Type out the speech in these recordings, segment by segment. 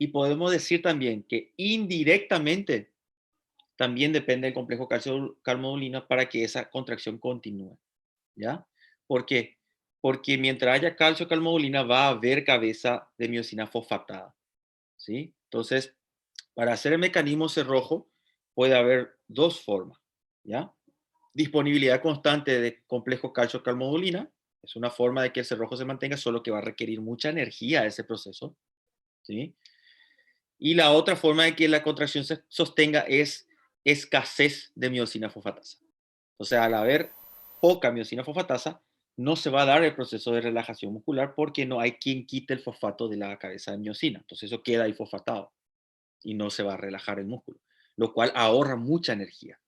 Y podemos decir también que indirectamente también depende del complejo calcio-calmodulina para que esa contracción continúe, ¿ya? ¿Por qué? Porque mientras haya calcio-calmodulina va a haber cabeza de miosina fosfatada, ¿sí? Entonces, para hacer el mecanismo cerrojo puede haber dos formas, ¿ya? Disponibilidad constante de complejo calcio-calmodulina, es una forma de que el cerrojo se mantenga, solo que va a requerir mucha energía ese proceso, ¿sí? Y la otra forma de que la contracción se sostenga es escasez de miosina fosfatasa. O sea, al haber poca miosina fosfatasa, no se va a dar el proceso de relajación muscular porque no hay quien quite el fosfato de la cabeza de miosina. Entonces eso queda ahí fosfatado y no se va a relajar el músculo, lo cual ahorra mucha energía,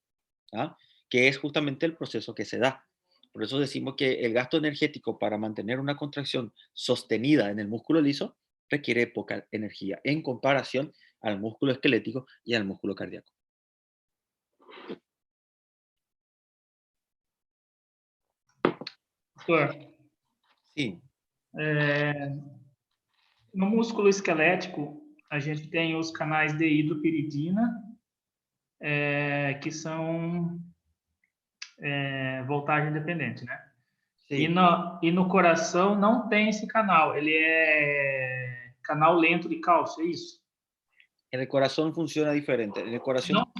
¿ah? Que es justamente el proceso que se da. Por eso decimos que el gasto energético para mantener una contracción sostenida en el músculo liso requiere poca energía en comparación al músculo esquelético y al músculo cardíaco. Doutor, Sí, no músculo esquelético, a gente tem os canais de hidropiridina, que são voltagem dependente, né? sí. E no coração não tem esse canal, ele é canal lento de cálcio, é isso? En el corazón funciona diferente. En el corazón Não,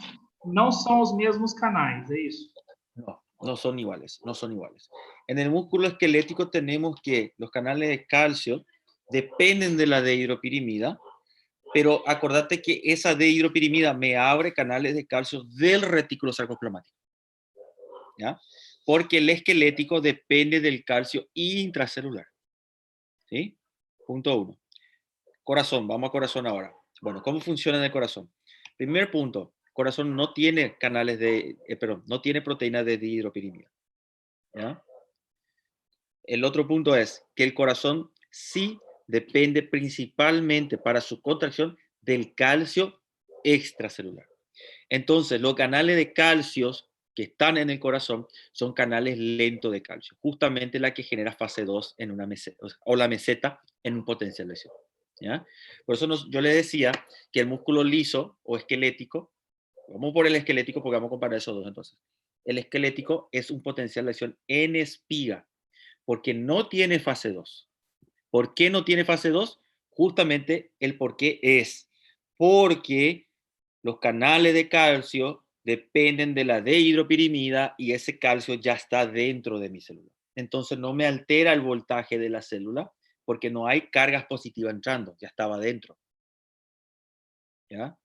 não são os mesmos canais, é isso? no, no son iguales, no son iguales. En el músculo esquelético tenemos que los canales de calcio dependen de la dehidropirimida, pero acordate que esa dehidropirimida me abre canales de calcio del retículo sarcoplasmático, ¿ya? Porque el esquelético depende del calcio intracelular, ¿sí? Punto uno. Corazón, vamos a corazón ahora. Bueno, ¿cómo funciona en el corazón? Primer punto, corazón no tiene canales de, perdón, no tiene proteína de dihidropirimida, ¿ya? El otro punto es que el corazón sí depende principalmente para su contracción del calcio extracelular. Entonces, los canales de calcio que están en el corazón son canales lentos de calcio, justamente la que genera fase 2 en una meseta, o la meseta en un potencial lesión, ¿ya? Por eso yo le decía que el músculo liso o esquelético, vamos por el esquelético porque vamos a comparar esos dos entonces. El esquelético es un potencial lesión en espiga, porque no tiene fase 2. ¿Por qué no tiene fase 2? Justamente el por qué es porque los canales de calcio dependen de la dehidropirimida y ese calcio ya está dentro de mi célula. Entonces no me altera el voltaje de la célula porque no hay cargas positivas entrando, ya estaba dentro. ¿Ya?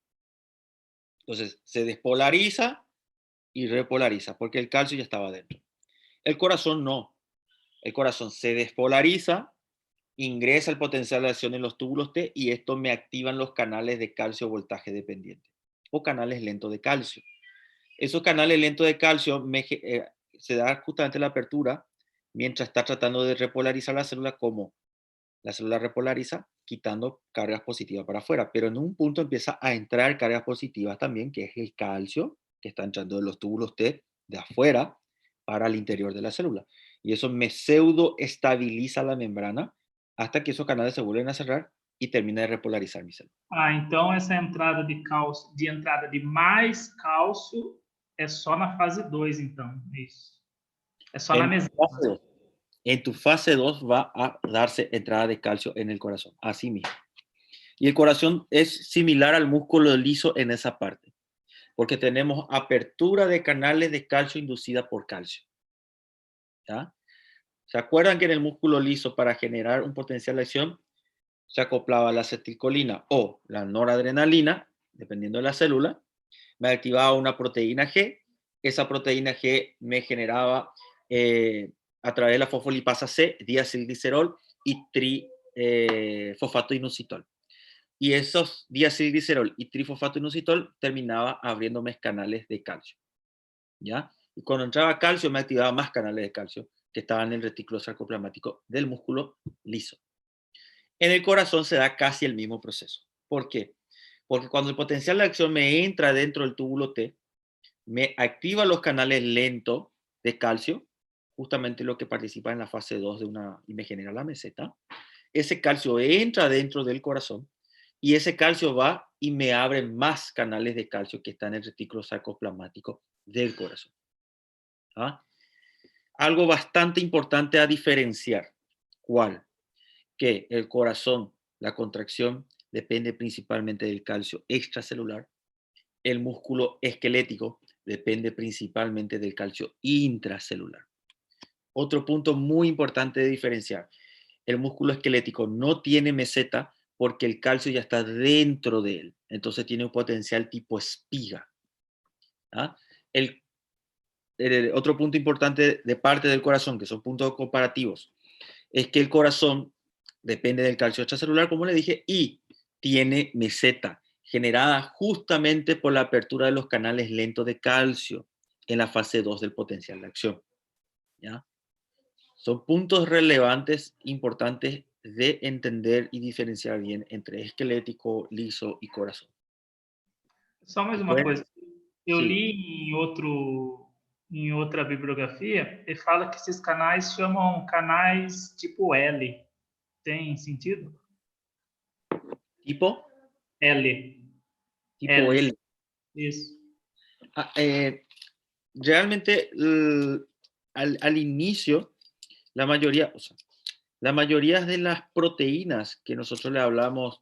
Entonces se despolariza y repolariza porque el calcio ya estaba dentro. El corazón no. El corazón se despolariza, ingresa el potencial de acción en los túbulos T y esto me activan los canales de calcio voltaje dependiente o canales lentos de calcio. Esos canales lentos de calcio se da justamente la apertura mientras está tratando de repolarizar la célula, como la célula repolariza quitando cargas positivas para afuera, pero en un punto empieza a entrar cargas positivas también, que es el calcio que está entrando de los túbulos T de afuera para el interior de la célula. Y eso me pseudo estabiliza la membrana hasta que esos canales se vuelven a cerrar y termina de repolarizar mi célula. Ah, então essa entrada de cálcio, de entrada de mais cálcio é só na fase 2, então, é isso. É só na En meseta. fase 2, en tu fase 2 va a darse entrada de calcio en el corazón, así mismo. Y el corazón es similar al músculo liso en esa parte, porque tenemos apertura de canales de calcio inducida por calcio, ¿ya? ¿Se acuerdan que en el músculo liso para generar un potencial de acción se acoplaba la acetilcolina o la noradrenalina, dependiendo de la célula, me activaba una proteína G, esa proteína G me generaba a través de la fosfolipasa C, diacilglicerol y trifosfato inositol. Y esos diacilglicerol y trifosfato inositol terminaba abriéndome canales de calcio, ¿ya? Y cuando entraba calcio me activaba más canales de calcio que estaban en el retículo sarcoplasmático del músculo liso. En el corazón se da casi el mismo proceso. ¿Por qué? Porque cuando el potencial de acción me entra dentro del túbulo T, me activa los canales lentos de calcio, justamente lo que participa en la fase 2 y me genera la meseta. Ese calcio entra dentro del corazón y ese calcio va y me abre más canales de calcio que están en el retículo sarcoplasmático del corazón. ¿Ah? Algo bastante importante a diferenciar. ¿Cuál? Que el corazón, la contracción, depende principalmente del calcio extracelular. El músculo esquelético depende principalmente del calcio intracelular. Otro punto muy importante de diferenciar. El músculo esquelético no tiene meseta porque el calcio ya está dentro de él. Entonces tiene un potencial tipo espiga. ¿Ah? Otro punto importante de parte del corazón, que son puntos comparativos, es que el corazón depende del calcio extracelular, como le dije, y tiene meseta, generada justamente por la apertura de los canales lentos de calcio en la fase 2 del potencial de acción. ¿Ya? Son puntos relevantes, importantes de entender y diferenciar bien entre esquelético, liso y corazón. Só mais uma Bueno, coisa. Eu sí. li em outra bibliografia e fala que esses canais chamam canais tipo L. Tem sentido? ¿Tipo? L. Tipo L. L. Isso. Ah, realmente al inicio, la mayoría de las proteínas que nosotros le hablamos,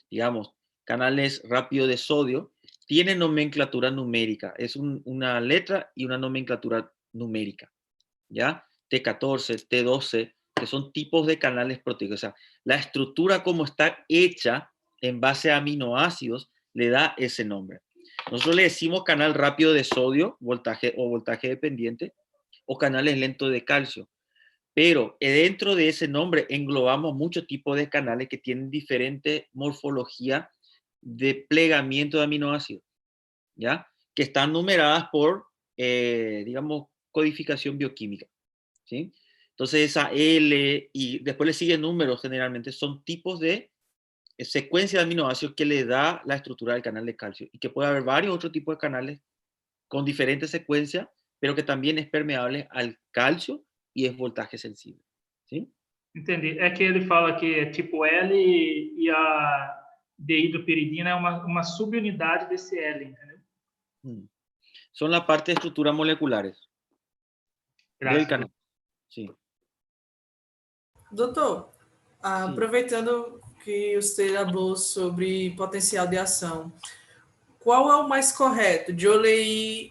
digamos, canales rápidos de sodio, tienen nomenclatura numérica. Es una letra y una nomenclatura numérica, ¿ya? T14, T12, que son tipos de canales proteicos. O sea, la estructura como está hecha en base a aminoácidos le da ese nombre. Nosotros le decimos canal rápido de sodio, voltaje o voltaje dependiente, o canales lentos de calcio. Pero dentro de ese nombre englobamos muchos tipos de canales que tienen diferente morfología de plegamiento de aminoácidos, ¿ya? Que están numeradas por, digamos, codificación bioquímica, ¿sí? Entonces esa L y después le siguen números generalmente, son tipos de secuencia de aminoácidos que le da la estructura del canal de calcio y que puede haber varios otros tipos de canales con diferentes secuencias, pero que también es permeable al calcio y es voltaje sensible, ¿sí? Entendi. É que ele fala que é tipo L e a dehidropiridina é uma subunidade desse L, entendeu? Son la parte de estructuras moleculares del Graças. canal. Sí. Doutor, Sí. aproveitando que você falou sobre potencial de ação, qual é o mais correto? Eu li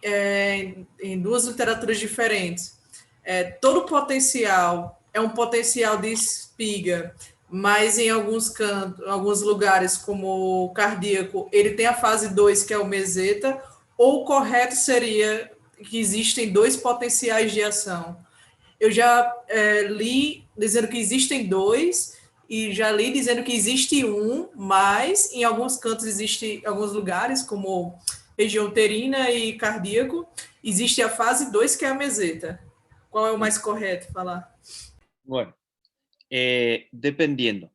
em duas literaturas diferentes. Todo potencial é um potencial de espiga, mas em alguns lugares, como o cardíaco, ele tem a fase 2, que é o meseta, ou o correto seria que existem dois potenciais de ação? Eu já li dizendo que existem dois, e já li dizendo que existe um, mas em alguns cantos existe, alguns lugares, como região uterina e cardíaco, existe a fase 2, que é a meseta. Qual é o mais correto falar? Bueno, dependiendo.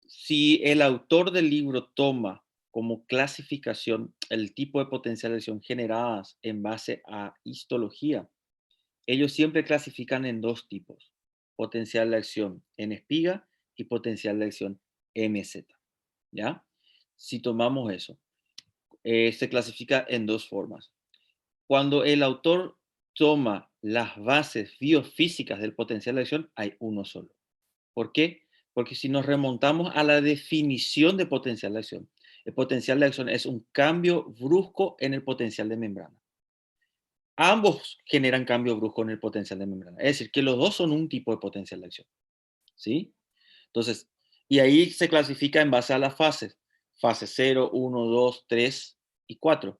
Si el autor del libro toma como clasificación el tipo de potencial de acción generadas en base a histología, ellos siempre clasifican en dos tipos: potencial de acción en espiga y potencial de acción MZ. ¿Ya? Si tomamos eso, se clasifica en dos formas. Cuando el autor toma las bases biofísicas del potencial de acción, hay uno solo. ¿Por qué? Porque si nos remontamos a la definición de potencial de acción, el potencial de acción es un cambio brusco en el potencial de membrana. Ambos generan cambio brusco en el potencial de membrana. Es decir, que los dos son un tipo de potencial de acción. ¿Sí? Entonces, y ahí se clasifica en base a las fases. Fase 0, 1, 2, 3 y 4.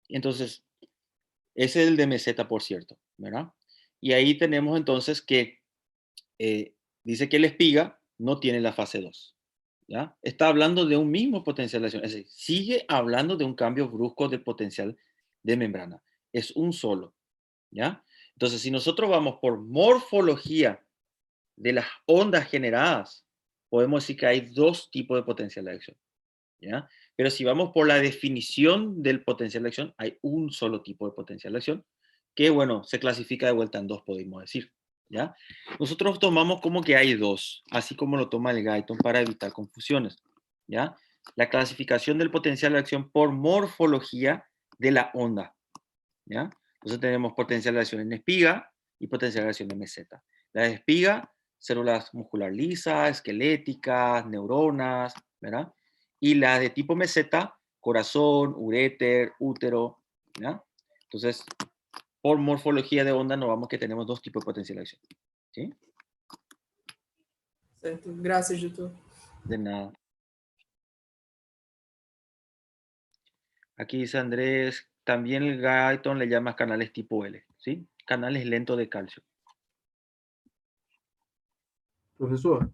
Entonces, ese es el de meseta, por cierto, ¿verdad? Y ahí tenemos entonces que dice que el espiga no tiene la fase 2. ¿Ya? Está hablando de un mismo potencial de acción. Es decir, sigue hablando de un cambio brusco del potencial de membrana. Es un solo. ¿Ya? Entonces, si nosotros vamos por morfología de las ondas generadas, podemos decir que hay dos tipos de potencial de acción. ¿Ya? Pero si vamos por la definición del potencial de acción, hay un solo tipo de potencial de acción que, bueno, se clasifica de vuelta en dos, podemos decir. ¿Ya? Nosotros tomamos como que hay dos, así como lo toma el Guyton para evitar confusiones. ¿ya? La clasificación del potencial de acción por morfología de la onda, ¿ya? Entonces tenemos potencial de acción en espiga y potencial de acción en meseta. La de espiga, células muscular lisas, esqueléticas, neuronas, ¿verdad? Y la de tipo meseta, corazón, uréter, útero, ¿ya? Entonces, por morfología de onda, nos vamos que tenemos dos tipos de potencial de acción, ¿sí? Certo. Graças, doutor. De nada. Aquí dice Andrés, también el Guyton le llama canales tipo L, ¿sí? Canales lentos de calcio. Professor,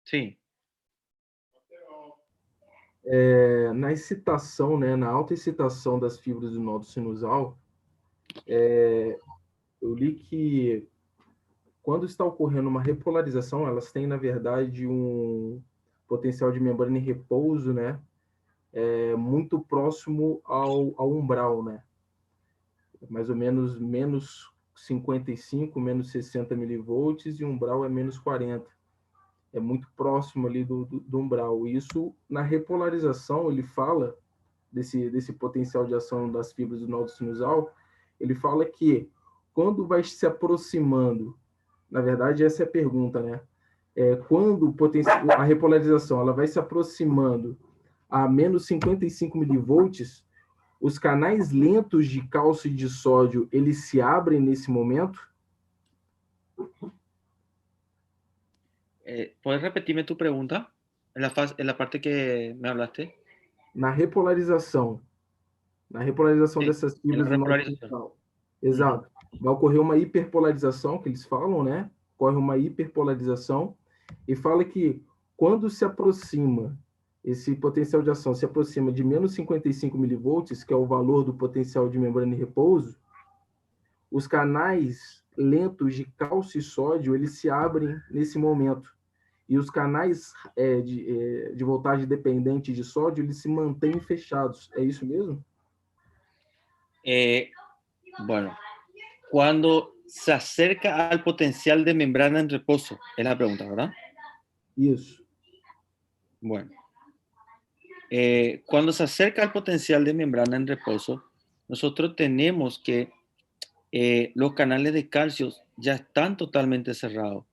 Sí. na excitação, né, na alta excitação das fibras do nódulo sinusal, eu li que quando está ocorrendo uma repolarização, elas têm, na verdade, um potencial de membrana em repouso, né, muito próximo ao umbral, né? Mais ou menos menos 55, menos 60 milivolts, e o umbral é menos 40. É muito próximo ali do umbral. Isso, na repolarização, ele fala desse potencial de ação das fibras do nódulo sinusal, ele fala que quando vai se aproximando, na verdade essa é a pergunta, né? Quando a repolarização ela vai se aproximando a menos 55 milivolts, os canais lentos de cálcio e de sódio, eles se abrem nesse momento? ¿Puedes repetirme tu pregunta? En la parte que me hablaste. Na repolarização dessas En la fibras do nódulo repolarización. sinusal. Exato. Vai ocorrer uma hiperpolarização, que eles falam, né? Ocorre uma hiperpolarização, e fala que quando se aproxima, esse potencial de ação se aproxima de menos 55 milivolts, que é o valor do potencial de membrana em repouso, os canais lentos de cálcio e sódio, eles se abrem nesse momento. E os canais de voltagem dependente de sódio, eles se mantêm fechados. É isso mesmo? Bueno, cuando se acerca al potencial de membrana en reposo, es la pregunta, ¿verdad? Isso. Bueno, cuando se acerca al potencial de membrana en reposo, nosotros tenemos que los canales de calcio ya están totalmente cerrados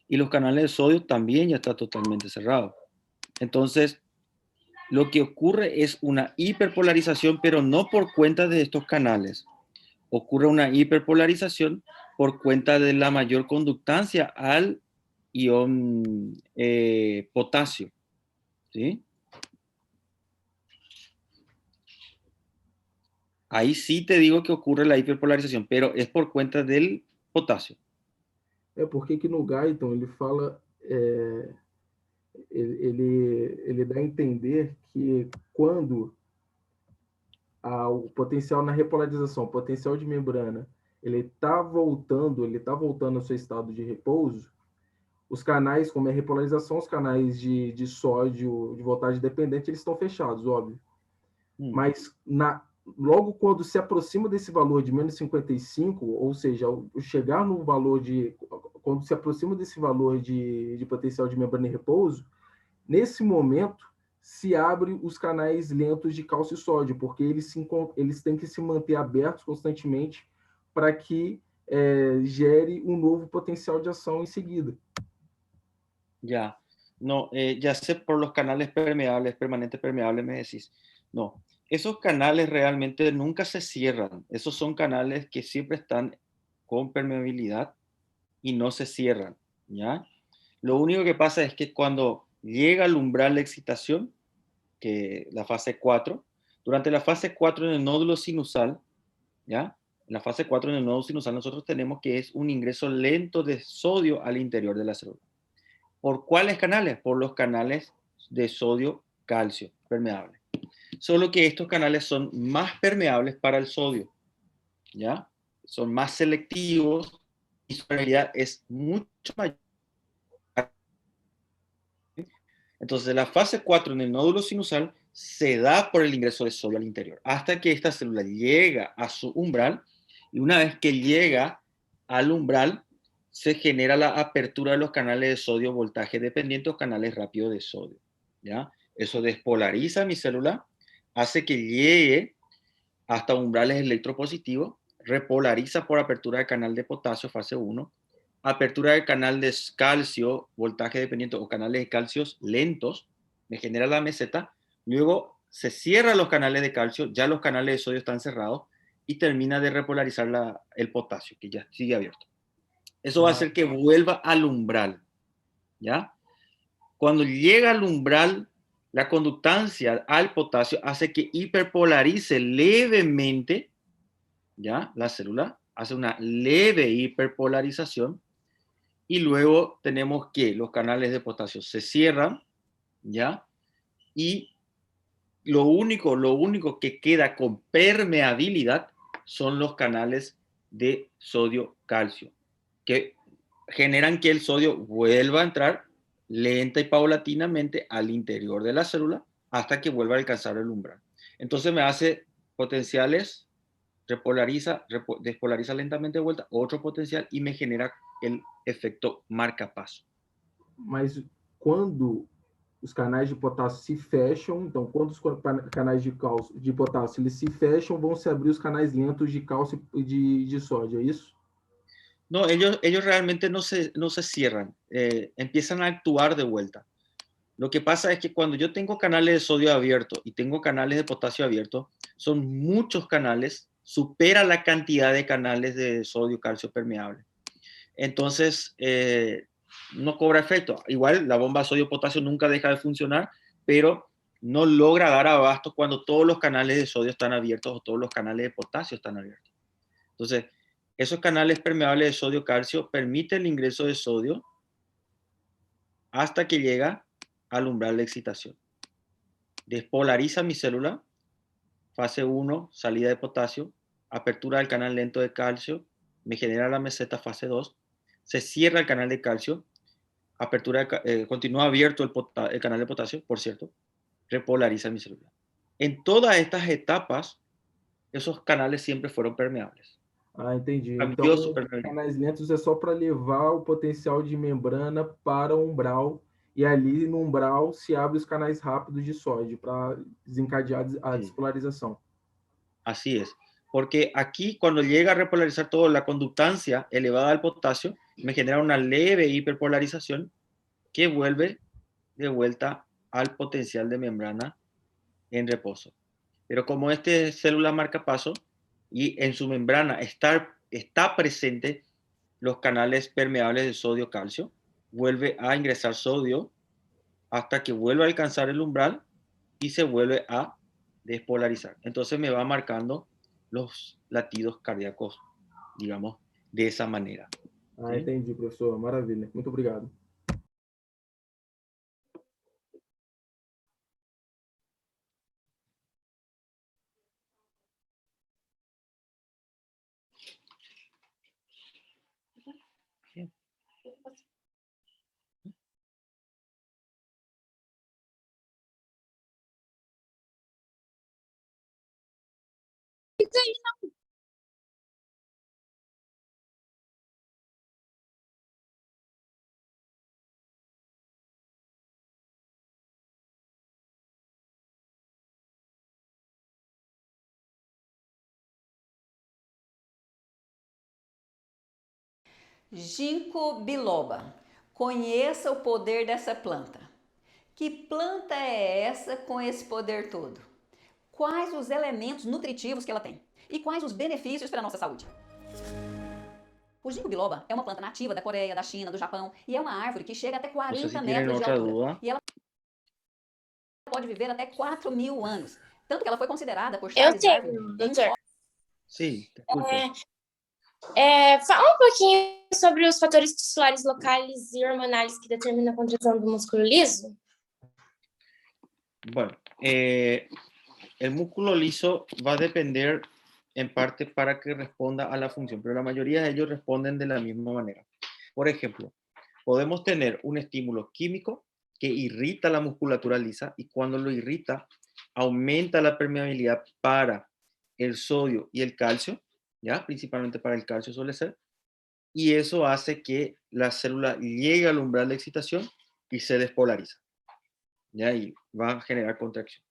y los canales de sodio también ya están totalmente cerrados. Entonces, lo que ocurre es una hiperpolarización, pero no por cuenta de estos canales. Ocurre una hiperpolarización por cuenta de la mayor conductancia al ion potasio, ¿sí? Ahí sí te digo que ocurre la hiperpolarización, pero es por cuenta del potasio. Porque que no Guyton ele fala, ele dá a entender que quando o potencial na repolarização, o potencial de membrana, ele está voltando ao seu estado de repouso, os canais, como é a repolarização, os canais de sódio de voltagem dependente, eles estão fechados, óbvio. Mas logo quando se aproxima desse valor de menos 55, ou seja, chegar no valor quando se aproxima desse valor de potencial de membrana em repouso, nesse momento se abrem os canais lentos de cálcio e sódio, porque eles têm que se manter abertos constantemente para que gere um novo potencial de ação em seguida. Ya, no, ya sé por los canales permeables, permanentes permeables, me decís. No, esos canales realmente nunca se cierran. Esos son canales que siempre están con permeabilidad y no se cierran, ¿ya? Lo único que pasa es que cuando llega al umbral de excitación, que la fase 4, durante la fase 4 en el nódulo sinusal, ¿ya? En la fase 4 en el nódulo sinusal nosotros tenemos que es un ingreso lento de sodio al interior de la célula. ¿Por cuáles canales? Por los canales de sodio-calcio permeable. Solo que estos canales son más permeables para el sodio, ¿ya? Son más selectivos y su permeabilidad es mucho mayor. Entonces, la fase 4 en el nódulo sinusal se da por el ingreso de sodio al interior, hasta que esta célula llega a su umbral, y una vez que llega al umbral, se genera la apertura de los canales de sodio voltaje dependiente o canales rápidos de sodio, ¿ya? Eso despolariza mi célula, hace que llegue hasta umbrales electropositivos, repolariza por apertura del canal de potasio, fase 1, apertura del canal de calcio, voltaje dependiente o canales de calcios lentos, me genera la meseta, luego se cierran los canales de calcio, ya los canales de sodio están cerrados y termina de repolarizar el potasio, que ya sigue abierto. Eso va a hacer que vuelva al umbral, ¿ya? Cuando llega al umbral, la conductancia al potasio hace que hiperpolarice levemente, ¿ya? La célula hace una leve hiperpolarización y luego tenemos que los canales de potasio se cierran, ¿ya? Y lo único que queda con permeabilidad son los canales de sodio-calcio, que generan que el sodio vuelva a entrar lenta y paulatinamente al interior de la célula hasta que vuelva a alcanzar el umbral. Entonces me hace potenciales, despolariza lentamente de vuelta, otro potencial y me genera el efecto marcapasso. Mas quando os canais de potássio se fecham, então quando os canais de potássio eles se fecham, vão se abrir os canais lentos de cálcio e de sódio, é isso? No, ellos realmente no se cierran, empiezan a actuar de vuelta. Lo que pasa es que cuando yo tengo canales de sodio abiertos y tengo canales de potasio abiertos, son muchos canales, supera la cantidad de canales de sodio, calcio permeable. Entonces, no cobra efecto. Igual la bomba sodio-potasio nunca deja de funcionar, pero no logra dar abasto cuando todos los canales de sodio están abiertos o todos los canales de potasio están abiertos. Entonces, esos canales permeables de sodio-calcio permiten el ingreso de sodio hasta que llega al umbral de excitación. Despolariza mi célula, fase 1, salida de potasio, apertura del canal lento de calcio, me genera la meseta, fase 2, se cierra el canal de calcio, apertura continúa abierto el canal de potasio, por cierto, repolariza mi célula. En todas estas etapas, esos canales siempre fueron permeables. Ah, entendi. Cambiou Então, os canais lentos é só para levar o potencial de membrana para o umbral, e ali no umbral se abre os canais rápidos de sódio para desencadear a despolarização. Así es. Porque aquí, cuando llega a repolarizar todo, la conductancia elevada al potasio me genera una leve hiperpolarización que vuelve de vuelta al potencial de membrana en reposo. Pero como este célula marcapaso y en su membrana está presente los canales permeables de sodio-calcio, vuelve a ingresar sodio hasta que vuelve a alcanzar el umbral y se vuelve a despolarizar. Entonces me va marcando los latidos cardíacos, digamos, de esa manera. Ah, ¿Sí? entendi, professor. Maravilha. Muito obrigado. Ginkgo biloba. Conheça o poder dessa planta. Que planta é essa com esse poder todo? Quais os elementos nutritivos que ela tem? E quais os benefícios para a nossa saúde? O ginkgo biloba é uma planta nativa da Coreia, da China, do Japão e é uma árvore que chega até 40 metros de altura. E ela pode viver até 4.000 anos. Tanto que ela foi considerada por Charles Darwin. Doutor. Sim, fala um pouquinho sobre os fatores tissulares locais e hormonais que determinam a contração do músculo liso. Bueno, el músculo liso va a depender en parte para que responda a la función, pero la mayoría de ellos responden de la misma manera. Por ejemplo, podemos tener un estímulo químico que irrita la musculatura lisa y cuando lo irrita aumenta la permeabilidad para el sodio y el calcio, ¿ya? Principalmente para el calcio suele ser, y eso hace que la célula llegue al umbral de excitación y se despolariza, ¿ya? Y va a generar contracción.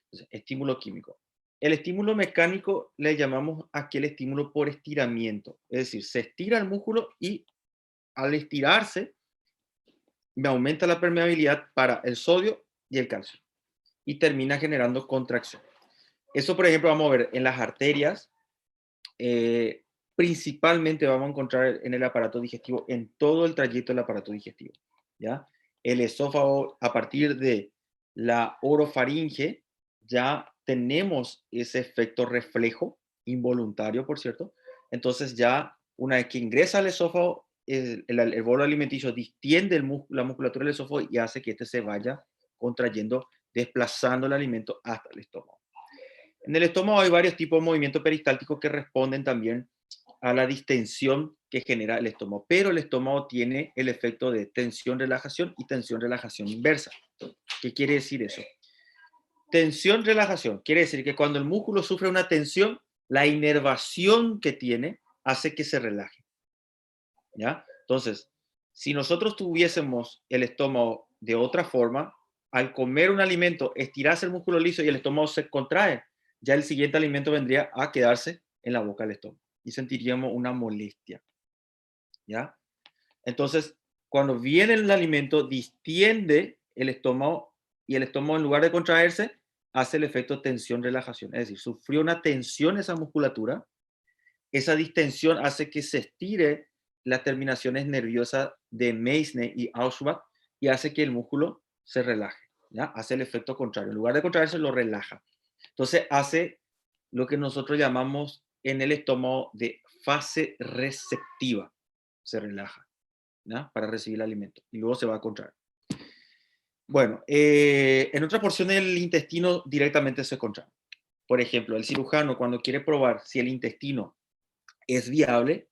Entonces, estímulo químico. El estímulo mecánico le llamamos aquel estímulo por estiramiento. Es decir, se estira el músculo y al estirarse me aumenta la permeabilidad para el sodio y el calcio y termina generando contracción. Eso, por ejemplo, vamos a ver en las arterias, principalmente vamos a encontrar en el aparato digestivo, en todo el trayecto del aparato digestivo, ¿ya? El esófago, a partir de la orofaringe, ya tenemos ese efecto reflejo, involuntario, por cierto. Entonces ya, una vez que ingresa al esófago, el bolo alimenticio distiende la musculatura del esófago y hace que este se vaya contrayendo, desplazando el alimento hasta el estómago. En el estómago hay varios tipos de movimientos peristálticos que responden también a la distensión que genera el estómago, pero el estómago tiene el efecto de tensión-relajación y tensión-relajación inversa. ¿Qué quiere decir eso? Tensión-relajación quiere decir que cuando el músculo sufre una tensión, la inervación que tiene hace que se relaje, ¿ya? Entonces, si nosotros tuviésemos el estómago de otra forma, al comer un alimento, estirarse el músculo liso y el estómago se contrae, ya el siguiente alimento vendría a quedarse en la boca del estómago y sentiríamos una molestia, ¿ya? Entonces, cuando viene el alimento, distiende el estómago y el estómago, en lugar de contraerse, hace el efecto tensión-relajación. Es decir, sufrió una tensión esa musculatura, esa distensión hace que se estire las terminaciones nerviosas de Meissner y Ausubach y hace que el músculo se relaje, ¿ya? Hace el efecto contrario. En lugar de contraerse, lo relaja. Entonces hace lo que nosotros llamamos en el estómago de fase receptiva. Se relaja, ¿ya? Para recibir el alimento y luego se va a contraer. Bueno, en otra porción del intestino directamente se contrae. Por ejemplo, el cirujano cuando quiere probar si el intestino es viable,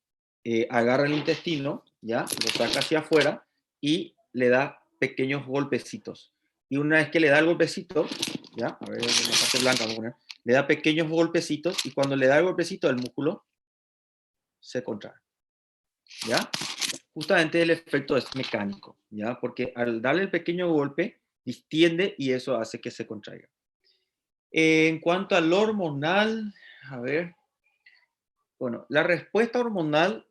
agarra el intestino, ¿ya? Lo saca hacia afuera y le da pequeños golpecitos. Y una vez que le da el golpecito, ¿ya? A ver, la parte blanca, vamos a poner. Le da pequeños golpecitos y cuando le da el golpecito, el músculo se contrae, ¿ya? Justamente el efecto es mecánico, ¿ya? Porque al darle el pequeño golpe, distiende y eso hace que se contraiga. En cuanto al hormonal, a ver, bueno, la respuesta hormonal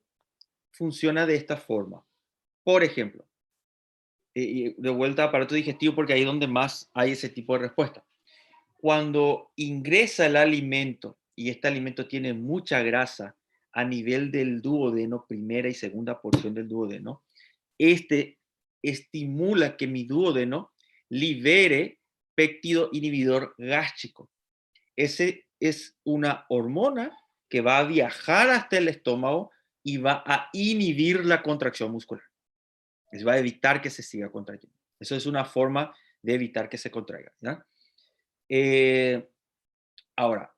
funciona de esta forma. Por ejemplo, y de vuelta a aparato digestivo porque ahí es donde más hay ese tipo de respuesta. Cuando ingresa el alimento y este alimento tiene mucha grasa a nivel del duodeno, primera y segunda porción del duodeno, este estimula que mi duodeno libere péptido inhibidor gástrico. Ese es una hormona que va a viajar hasta el estómago y va a inhibir la contracción muscular. Les va a evitar que se siga contrayendo. Eso es una forma de evitar que se contraiga, ¿ya? Ahora,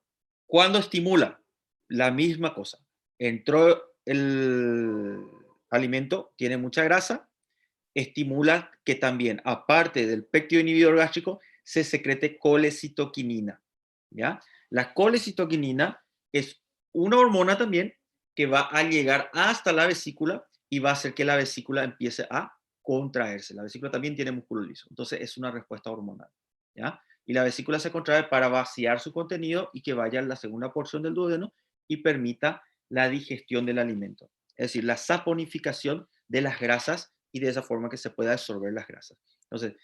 ¿cuándo estimula? La misma cosa. Entró el alimento, tiene mucha grasa, estimula que también, aparte del péptido inhibidor gástrico, se secrete colecitoquinina, ¿ya? La colecitoquinina es una hormona también que va a llegar hasta la vesícula y va a hacer que la vesícula empiece a contraerse. La vesícula también tiene músculo liso, entonces es una respuesta hormonal, ¿ya? Y la vesícula se contrae para vaciar su contenido y que vaya a la segunda porción del duodeno y permita la digestión del alimento. Es decir, la saponificación de las grasas y de esa forma que se pueda absorber las grasas. Entonces,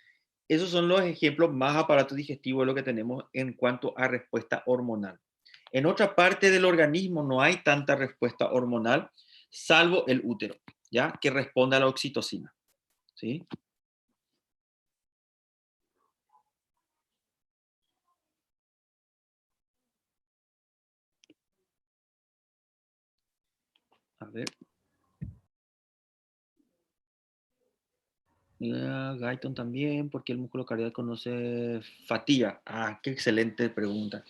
esos son los ejemplos más aparato digestivo de lo que tenemos en cuanto a respuesta hormonal. En otra parte del organismo no hay tanta respuesta hormonal, salvo el útero, ¿ya? Que responde a la oxitocina, ¿sí? A ver. Guyton también, porque el músculo cardíaco no se fatiga. Ah, qué excelente pregunta.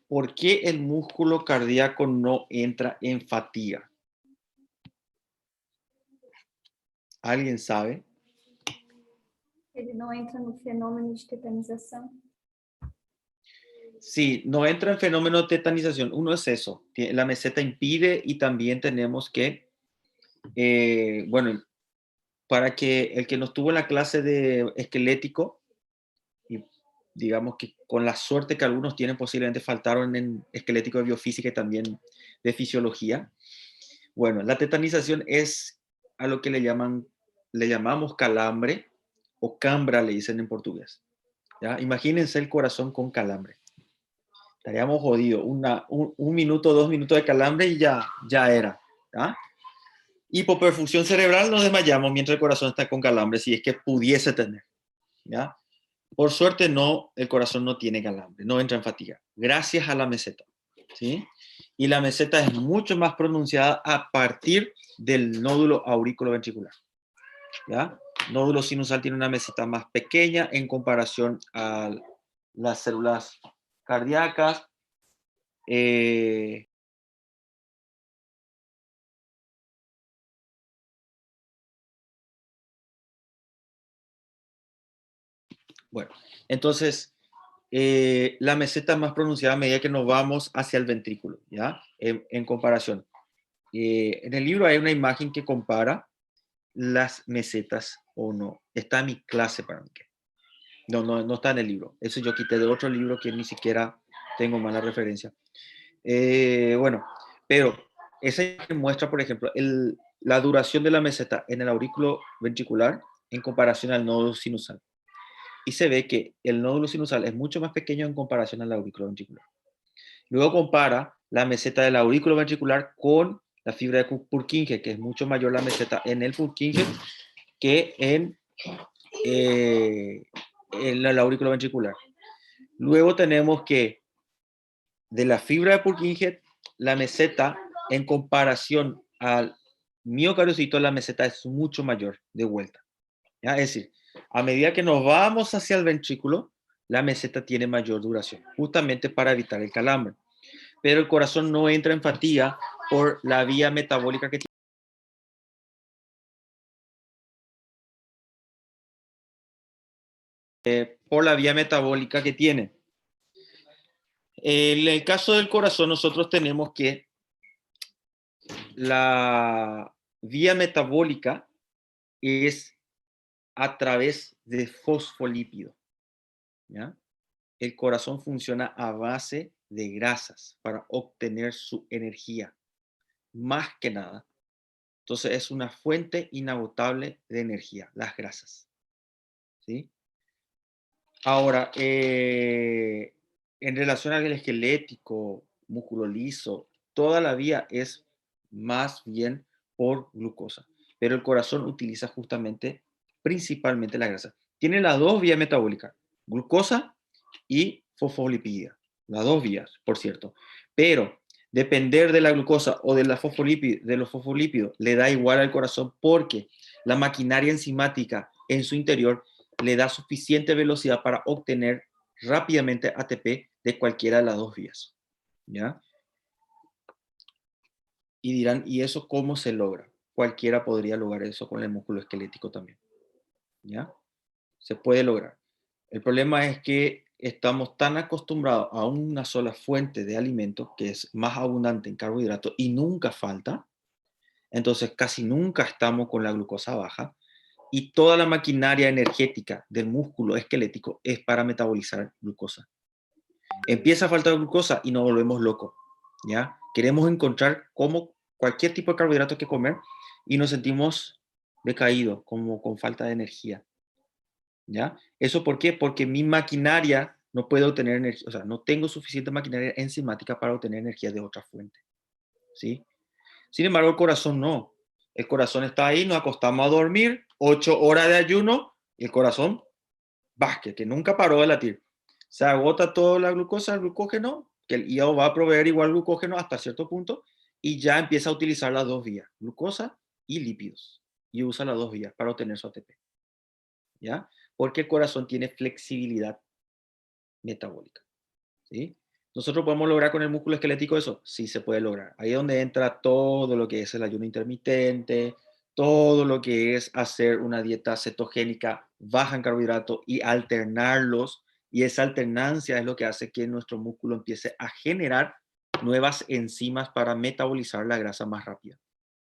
¿Por qué el músculo cardíaco no entra en fatiga? ¿Alguien sabe? Ele não entra no fenômeno de tetanização? Sí, no entra en fenómeno de tetanización. Uno es eso. La meseta impide y también tenemos que, bueno, para que el que no estuvo en la clase de esquelético, digamos que con la suerte que algunos tienen, posiblemente faltaron en esquelético de biofísica y también de fisiología. Bueno, la tetanización es a lo que le llamamos calambre, o cambra le dicen en portugués. ¿Ya? Imagínense el corazón con calambre. Estaríamos jodidos. Un minuto, 2 minutos de calambre y ya era. ¿Ya? Hipoperfusión cerebral, nos desmayamos mientras el corazón está con calambre, si es que pudiese tener. ¿Ya? Por suerte no, el corazón no tiene calambre, no entra en fatiga, gracias a la meseta. ¿Sí? Y la meseta es mucho más pronunciada a partir del nódulo aurículo-ventricular. ¿Ya? Nódulo sinusal tiene una meseta más pequeña en comparación a las células cardíacas. Bueno, entonces la meseta más pronunciada a medida que nos vamos hacia el ventrículo, ¿ya? En comparación. En el libro hay una imagen que compara las mesetas o no. Está en mi clase para mí. No está en el libro. Eso yo quité de otro libro que ni siquiera tengo mala referencia. Bueno, pero esa imagen muestra, por ejemplo, la duración de la meseta en el aurículo ventricular en comparación al nódulo sinusal. Y se ve que el nódulo sinusal es mucho más pequeño en comparación al aurículo ventricular. Luego compara la meseta del aurículo ventricular con la fibra de Purkinje, que es mucho mayor la meseta en el Purkinje que en el aurículo ventricular. Luego tenemos que de la fibra de Purkinje, la meseta en comparación al miocardiocito, la meseta es mucho mayor de vuelta. ¿Ya? Es decir, a medida que nos vamos hacia el ventrículo, la meseta tiene mayor duración, justamente para evitar el calambre. Pero el corazón no entra en fatiga por la vía metabólica que tiene. En el caso del corazón, nosotros tenemos que la vía metabólica es a través de fosfolípido. ¿Ya? El corazón funciona a base de grasas para obtener su energía, más que nada. Entonces es una fuente inagotable de energía, las grasas. ¿Sí? Ahora, en relación al esquelético, músculo liso, toda la vía es más bien por glucosa, pero el corazón utiliza justamente, principalmente la grasa. Tiene las dos vías metabólicas, glucosa y fosfolipida, las dos vías, por cierto. Pero depender de la glucosa o de los fosfolípidos le da igual al corazón porque la maquinaria enzimática en su interior le da suficiente velocidad para obtener rápidamente ATP de cualquiera de las dos vías. ¿Ya? Y dirán, ¿y eso cómo se logra? Cualquiera podría lograr eso con el músculo esquelético también. ¿Ya? Se puede lograr. El problema es que estamos tan acostumbrados a una sola fuente de alimento que es más abundante en carbohidratos y nunca falta. Entonces casi nunca estamos con la glucosa baja. Y toda la maquinaria energética del músculo esquelético es para metabolizar glucosa. Empieza a faltar glucosa y nos volvemos locos, ¿ya? Queremos encontrar como cualquier tipo de carbohidrato que comer y nos sentimos decaídos, como con falta de energía, ¿ya? ¿Eso por qué? Porque mi maquinaria no puede obtener energía, o sea, no tengo suficiente maquinaria enzimática para obtener energía de otra fuente, ¿sí? Sin embargo, el corazón no. El corazón está ahí, nos acostamos a dormir, 8 horas de ayuno, y el corazón, que nunca paró de latir. Se agota toda la glucosa, el glucógeno, que el hígado va a proveer igual glucógeno hasta cierto punto, y ya empieza a utilizar las dos vías, glucosa y lípidos, y usa las dos vías para obtener su ATP. ¿Ya? Porque el corazón tiene flexibilidad metabólica. ¿Sí? ¿Nosotros podemos lograr con el músculo esquelético eso? Sí se puede lograr. Ahí es donde entra todo lo que es el ayuno intermitente, todo lo que es hacer una dieta cetogénica baja en carbohidratos y alternarlos. Y esa alternancia es lo que hace que nuestro músculo empiece a generar nuevas enzimas para metabolizar la grasa más rápida.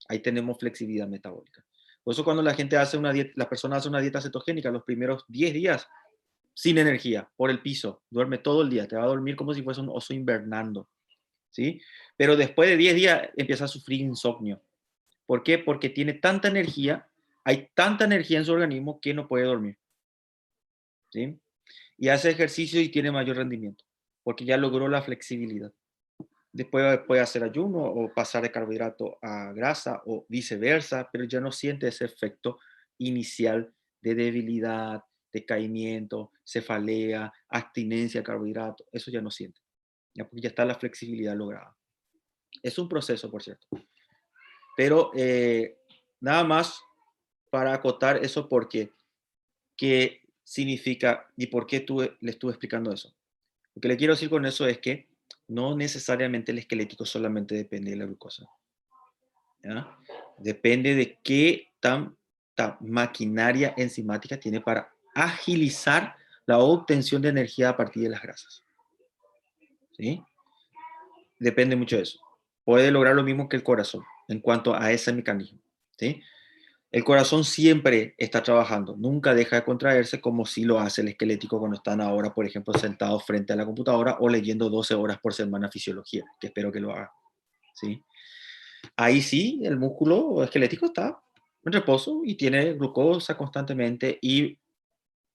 Ahí tenemos flexibilidad metabólica. Por eso cuando la gente hace una dieta, la persona hace una dieta cetogénica, los primeros 10 días sin energía, por el piso, duerme todo el día, te va a dormir como si fuese un oso invernando, ¿sí? Pero después de 10 días empieza a sufrir insomnio. ¿Por qué? Porque tiene tanta energía, hay tanta energía en su organismo que no puede dormir, ¿sí? Y hace ejercicio y tiene mayor rendimiento, porque ya logró la flexibilidad. Después puede hacer ayuno o pasar de carbohidrato a grasa o viceversa, pero ya no siente ese efecto inicial de debilidad, decaimiento, cefalea, abstinencia a carbohidrato. Eso ya no siente, ya, porque ya está la flexibilidad lograda. Es un proceso, por cierto. Pero nada más para acotar eso, porque qué significa y por qué le estuve explicando eso. Lo que le quiero decir con eso es que no necesariamente el esquelético solamente depende de la glucosa, ¿ya? Depende de qué tanta maquinaria enzimática tiene para agilizar la obtención de energía a partir de las grasas, ¿sí? Depende mucho de eso. Puede lograr lo mismo que el corazón en cuanto a ese mecanismo, ¿sí? El corazón siempre está trabajando, nunca deja de contraerse como si lo hace el esquelético cuando están ahora, por ejemplo, sentados frente a la computadora o leyendo 12 horas por semana fisiología, que espero que lo haga, ¿sí? Ahí sí, el músculo esquelético está en reposo y tiene glucosa constantemente y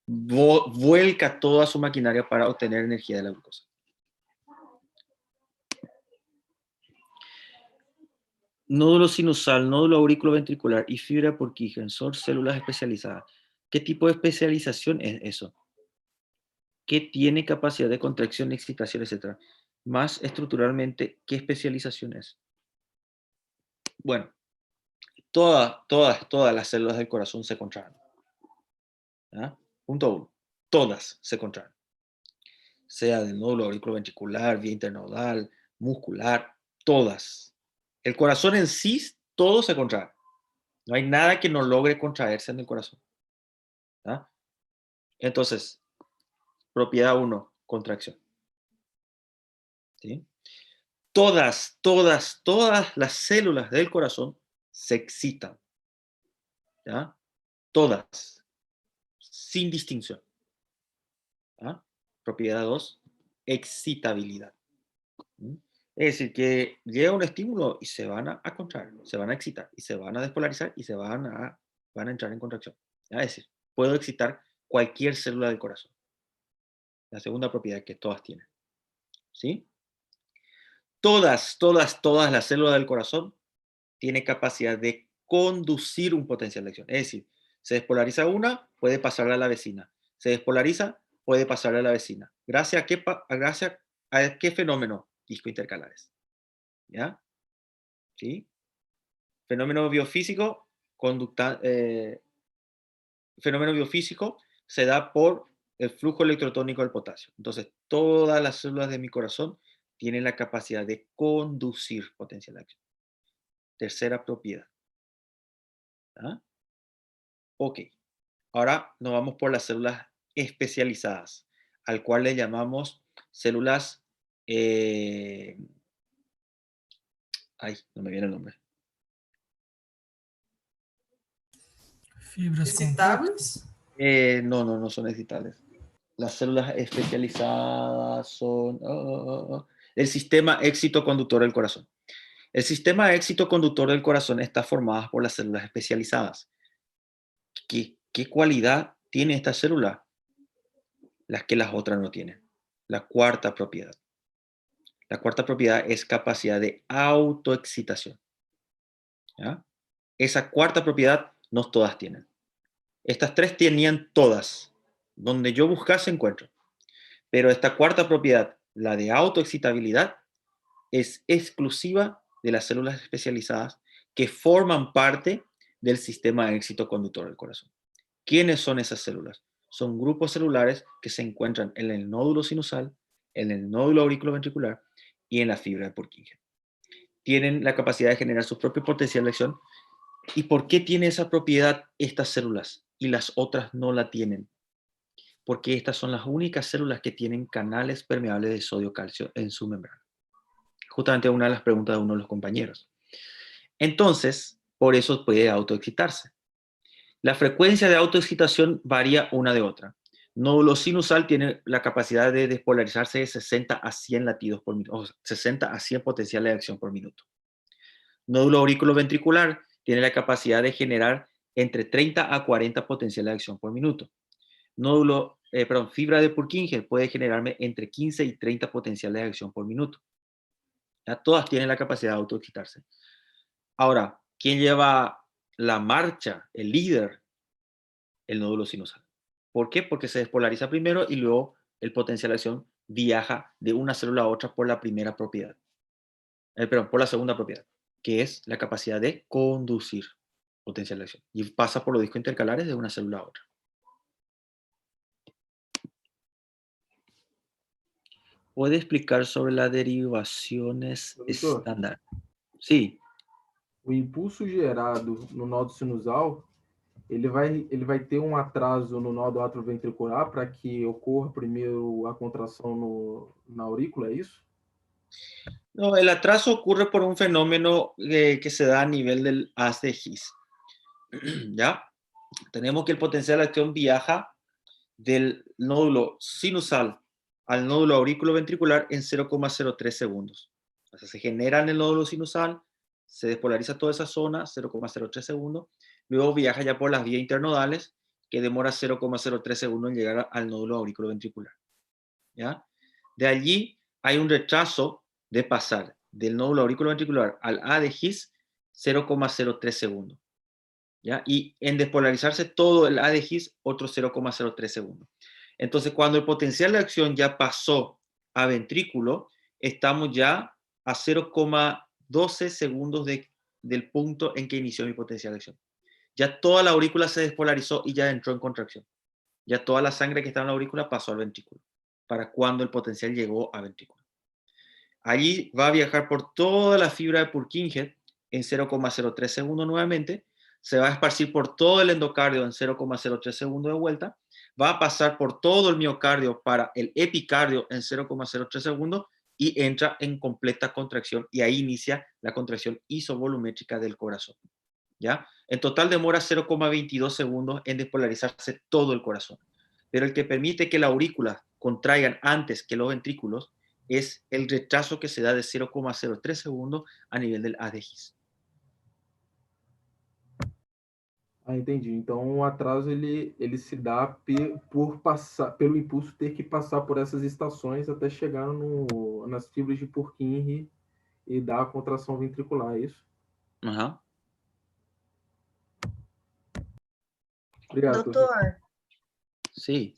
vuelca toda su maquinaria para obtener energía de la glucosa. Nódulo sinusal, nódulo auriculoventricular y fibra Purkinje son células especializadas. ¿Qué tipo de especialización es eso? ¿Qué tiene capacidad de contracción, excitación, etcétera? Más estructuralmente, ¿qué especialización es? Bueno, todas las células del corazón se contraen. ¿Ah? Punto 1. Todas se contraen. Sea del nódulo auriculoventricular, vía internodal, muscular, todas. El corazón en sí, todo se contrae. No hay nada que no logre contraerse en el corazón. ¿Ah? Entonces, propiedad 1, contracción. ¿Sí? Todas las células del corazón se excitan. ¿Ya? Todas, sin distinción. ¿Ah? Propiedad 2, excitabilidad. ¿Mm? Es decir, que llega un estímulo y se van a contraer, se van a excitar y se van a despolarizar y van a entrar en contracción. Es decir, puedo excitar cualquier célula del corazón. La segunda propiedad que todas tienen. ¿Sí? Todas las células del corazón tienen capacidad de conducir un potencial de acción. Es decir, se despolariza una, puede pasarle a la vecina. Se despolariza, puede pasarle a la vecina. ¿Gracias a qué fenómeno? Discointercalares. ¿Ya? ¿Sí? Fenómeno biofísico, fenómeno biofísico se da por el flujo electrotónico del potasio. Entonces, todas las células de mi corazón tienen la capacidad de conducir potencial de acción. Tercera propiedad. ¿Ah? Ok. Ahora nos vamos por las células especializadas, al cual le llamamos células... no me viene el nombre. Fibras Excitables. No son excitables. Las células especializadas son el sistema éxito conductor del corazón. El sistema éxito conductor del corazón está formado por las células especializadas. ¿Qué cualidad tiene esta célula? Las que las otras no tienen. La cuarta propiedad. La cuarta propiedad es capacidad de autoexcitación. ¿Ya? Esa cuarta propiedad no todas tienen. Estas tres tenían todas. Donde yo buscase encuentro. Pero esta cuarta propiedad, la de autoexcitabilidad, es exclusiva de las células especializadas que forman parte del sistema éxito conductor del corazón. ¿Quiénes son esas células? Son grupos celulares que se encuentran en el nódulo sinusal, en el nódulo auriculoventricular y en la fibra de Purkinje. Tienen la capacidad de generar su propio potencial de acción. ¿Y por qué tiene esa propiedad estas células y las otras no la tienen? Porque estas son las únicas células que tienen canales permeables de sodio-calcio en su membrana. Justamente una de las preguntas de uno de los compañeros. Entonces, por eso puede autoexcitarse. La frecuencia de autoexcitación varía una de otra. Nódulo sinusal tiene la capacidad de despolarizarse de 60 a 100 latidos por minuto, o 60 a 100 potenciales de acción por minuto. Nódulo auriculoventricular tiene la capacidad de generar entre 30 a 40 potenciales de acción por minuto. Fibra de Purkinje puede generarme entre 15 y 30 potenciales de acción por minuto. ¿Ya? Todas tienen la capacidad de autoexcitarse. Ahora, ¿quién lleva la marcha, el líder? El nódulo sinusal. ¿Por qué? Porque se despolariza primero y luego el potencial de acción viaja de una célula a otra por la primera propiedad. Por la segunda propiedad, que es la capacidad de conducir potencial de acción. Y pasa por los discos intercalares de una célula a otra. ¿Puede explicar sobre las derivaciones Doutor, estándar? Sí. o impulso gerado no nódulo sinusal, ele vai ter um atraso no nódulo atrioventricular para que ocorra primeiro a contração na aurícula, é isso? No, el atraso ocurre por un fenómeno que se da a nivel del haz de His. ¿Ya? Tenemos que el potencial de acción viaja del nódulo sinusal al nódulo auriculoventricular en 0,03 segundos. O sea, se genera en el nódulo sinusal, se despolariza toda esa zona, 0,03 segundos, luego viaja ya por las vías internodales, que demora 0,03 segundos en llegar al nódulo auriculoventricular. ¿Ya? De allí hay un retraso de pasar del nódulo auriculoventricular al A de His, 0,03 segundos. ¿Ya? Y en despolarizarse todo el A de His, otro 0,03 segundos. Entonces, cuando el potencial de acción ya pasó a ventrículo, estamos ya a 0,12 segundos del punto en que inició mi potencial de acción. Ya toda la aurícula se despolarizó y ya entró en contracción. Ya toda la sangre que estaba en la aurícula pasó al ventrículo, para cuando el potencial llegó a ventrículo. Allí va a viajar por toda la fibra de Purkinje en 0,03 segundos nuevamente, se va a esparcir por todo el endocardio en 0,03 segundos de vuelta, va a pasar por todo el miocardio para el epicardio en 0,03 segundos y entra en completa contracción y ahí inicia la contracción isovolumétrica del corazón. ¿Ya? En total demora 0,22 segundos en despolarizarse todo el corazón. Pero el que permite que la aurícula contraigan antes que los ventrículos es el retraso que se da de 0,03 segundos a nivel del A de His. Ah, entendi. Então, o atraso ele se dá pelo impulso ter que passar por essas estações até chegar nas fibras de Purkinje e dar a contração ventricular, é isso? Uhum. Obrigado, Doutor, Sim.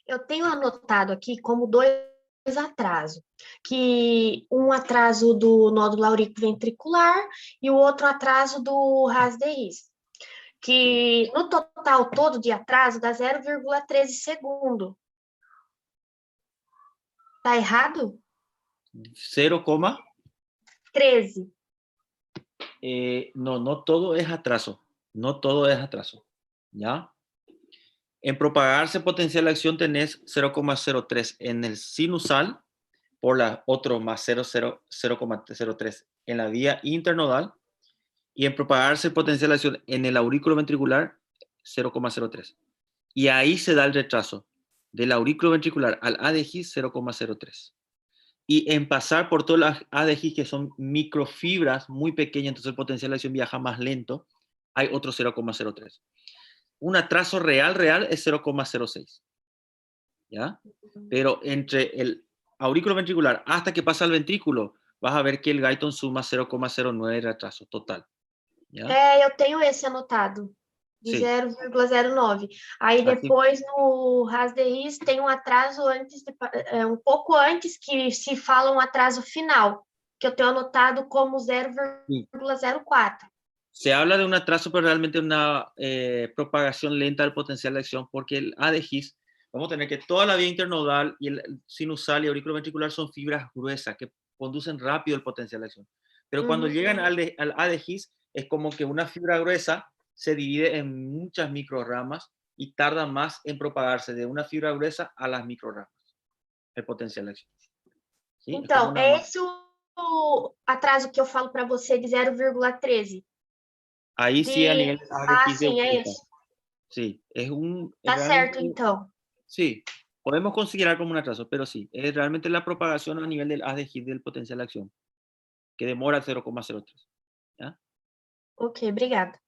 eu tenho anotado aqui como dois atrasos, que um atraso do nódulo auriculoventricular e o outro atraso do Haz de His, que no total todo de atraso dá 0,13 segundo. Tá errado? 0,13. No todo es atraso. No todo es atraso. ¿Ya? En propagarse potencial de acción tenés 0,03 en el sinusal, por la otro más 0,03 en la vía internodal, y en propagarse potencial de acción en el aurículo ventricular, 0,03. Y ahí se da el retraso del aurículo ventricular al A de His, 0,03. Y en pasar por todas las A de His, que son microfibras muy pequeñas, entonces el potencial de acción viaja más lento, hay otro 0,03. Un atraso real es 0,06. ¿Ya? Pero entre el aurículo ventricular hasta que pasa al ventrículo, vas a ver que el Guyton suma 0,09 de retraso total. ¿Ya? Eu tenho esse anotado, de Sim. 0,09. Aí Assim. depois no Haz de His tem um atraso um pouco antes que se fala um atraso final, que eu tenho anotado como 0,04. Se habla de un atraso, pero realmente una propagación lenta del potencial de acción, porque el A de His, vamos a tener que toda la vía internodal y el sinusal y auriculoventricular son fibras gruesas que conducen rápido el potencial de acción. Pero cuando llegan al A de His, es como que una fibra gruesa se divide en muchas microramas y tarda más en propagarse de una fibra gruesa a las microramas, el potencial de acción. ¿Sí? Então, é esse o atraso que eu falo para você de 0,13. Ahí sí, a nivel sim, é esse. sí, es un... Tá certo, então. Sí, podemos considerar como un atraso, pero sí, es realmente la propagación a nivel del haz de Higgs del potencial de acción, que demora 0,03. ¿Ya? Ok, obrigada.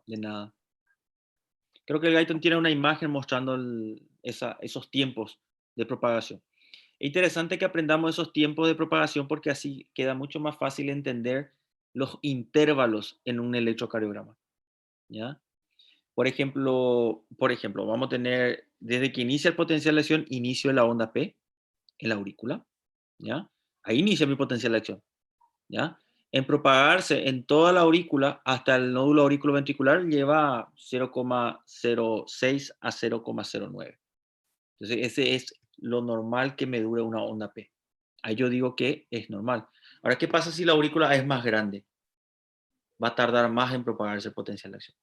De nada. Creo que el Guyton tiene una imagen mostrando esos tiempos de propagación. Es interesante que aprendamos esos tiempos de propagación porque así queda mucho más fácil entender los intervalos en un electrocardiograma. ¿Ya? Por ejemplo, vamos a tener, desde que inicia el potencial de acción, inicio de la onda P en la aurícula. ¿Ya? Ahí inicia mi potencial de acción. ¿Ya? En propagarse en toda la aurícula hasta el nódulo auriculoventricular lleva 0,06 a 0,09. Entonces, ese es lo normal que me dure una onda P. Ahí yo digo que es normal. Ahora, ¿qué pasa si la aurícula es más grande? Va a tardar más en propagarse el potencial de acción.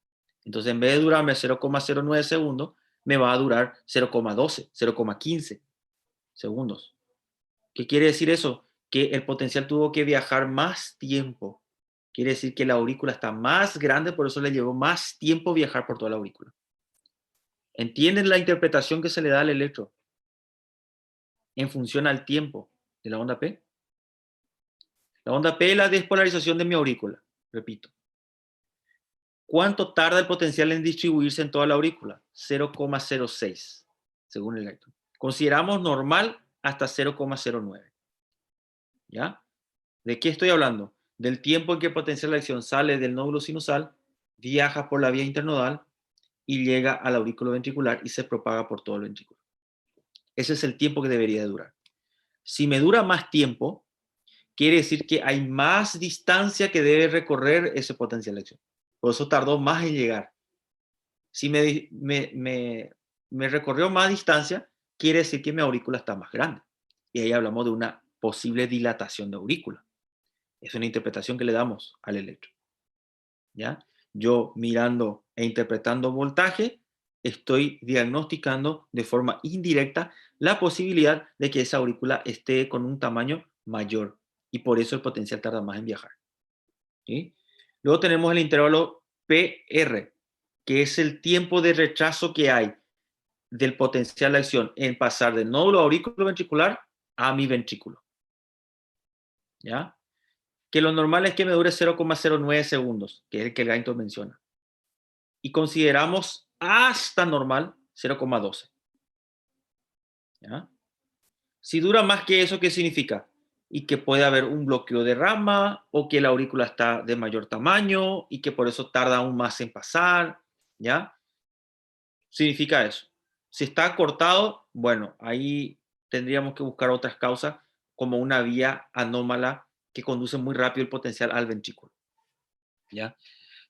Entonces, en vez de durarme 0,09 segundos, me va a durar 0,12, 0,15 segundos. ¿Qué quiere decir eso? Que el potencial tuvo que viajar más tiempo. Quiere decir que la aurícula está más grande, por eso le llevó más tiempo viajar por toda la aurícula. ¿Entienden la interpretación que se le da al electro en función al tiempo de la onda P? La onda P es la despolarización de mi aurícula, repito. ¿Cuánto tarda el potencial en distribuirse en toda la aurícula? 0,06, según el electro. Consideramos normal hasta 0,09. ¿Ya? ¿De qué estoy hablando? Del tiempo en que el potencial de acción sale del nódulo sinusal, viaja por la vía internodal y llega al aurículo ventricular y se propaga por todo el ventrículo. Ese es el tiempo que debería de durar. Si me dura más tiempo, quiere decir que hay más distancia que debe recorrer ese potencial de acción. Por eso tardó más en llegar. Si me recorrió más distancia, quiere decir que mi aurícula está más grande. Y ahí hablamos de una posible dilatación de aurícula. Es una interpretación que le damos al electro. ¿Ya? Yo mirando e interpretando voltaje, estoy diagnosticando de forma indirecta la posibilidad de que esa aurícula esté con un tamaño mayor y por eso el potencial tarda más en viajar. ¿Sí? Luego tenemos el intervalo PR, que es el tiempo de retraso que hay del potencial de acción en pasar del nódulo auriculoventricular a mi ventrículo. ¿Ya? Que lo normal es que me dure 0,09 segundos, que es el que el Guyton menciona. Y consideramos hasta normal 0,12. ¿Ya? Si dura más que eso, ¿qué significa? Y que puede haber un bloqueo de rama o que la aurícula está de mayor tamaño y que por eso tarda aún más en pasar. ¿Ya? Significa eso. Si está cortado, bueno, ahí tendríamos que buscar otras causas como una vía anómala que conduce muy rápido el potencial al ventrículo. ¿Ya?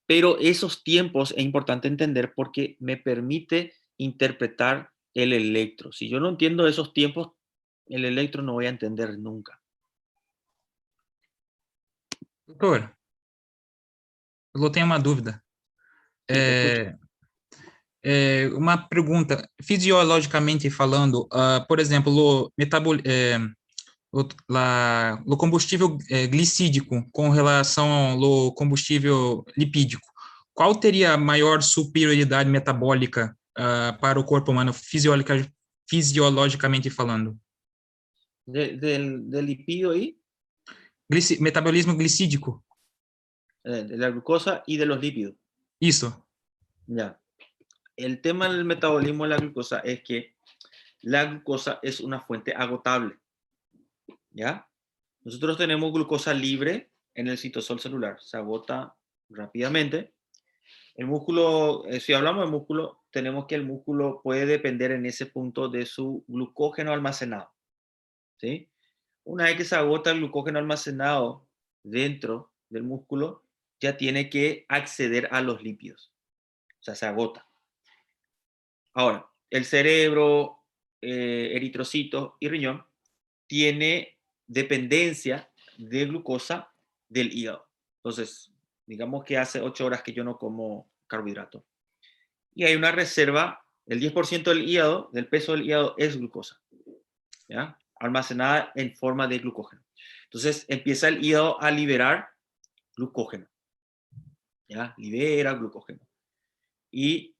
Pero esos tiempos es importante entender porque me permite interpretar el electro. Si yo no entiendo esos tiempos, el electro no voy a entender nunca. Doutor, eu tenho uma dúvida. Sí, te escucho. Uma pergunta, fisiologicamente falando, por exemplo, o combustível glicídico com relação ao combustível lipídico, qual teria maior superioridade metabólica para o corpo humano, fisiologicamente falando? Del lipidio y Metabolismo glicídico, de la glucosa y de los lípidos. isso. Ya. El tema del metabolismo de la glucosa es que la glucosa es una fuente agotable. ¿Ya? Nosotros tenemos glucosa libre en el citosol celular, se agota rápidamente. El músculo, si hablamos de músculo, tenemos que el músculo puede depender en ese punto de su glucógeno almacenado. ¿Sí? Una vez que se agota el glucógeno almacenado dentro del músculo, ya tiene que acceder a los lípidos. O sea, se agota. Ahora, el cerebro, eritrocitos y riñón tiene dependencia de glucosa del hígado. Entonces, digamos que hace 8 horas que yo no como carbohidrato. Y hay una reserva, el 10% del hígado, del peso del hígado es glucosa, ¿ya? Almacenada en forma de glucógeno. Entonces empieza el hígado a liberar glucógeno, ¿ya? Libera glucógeno. Y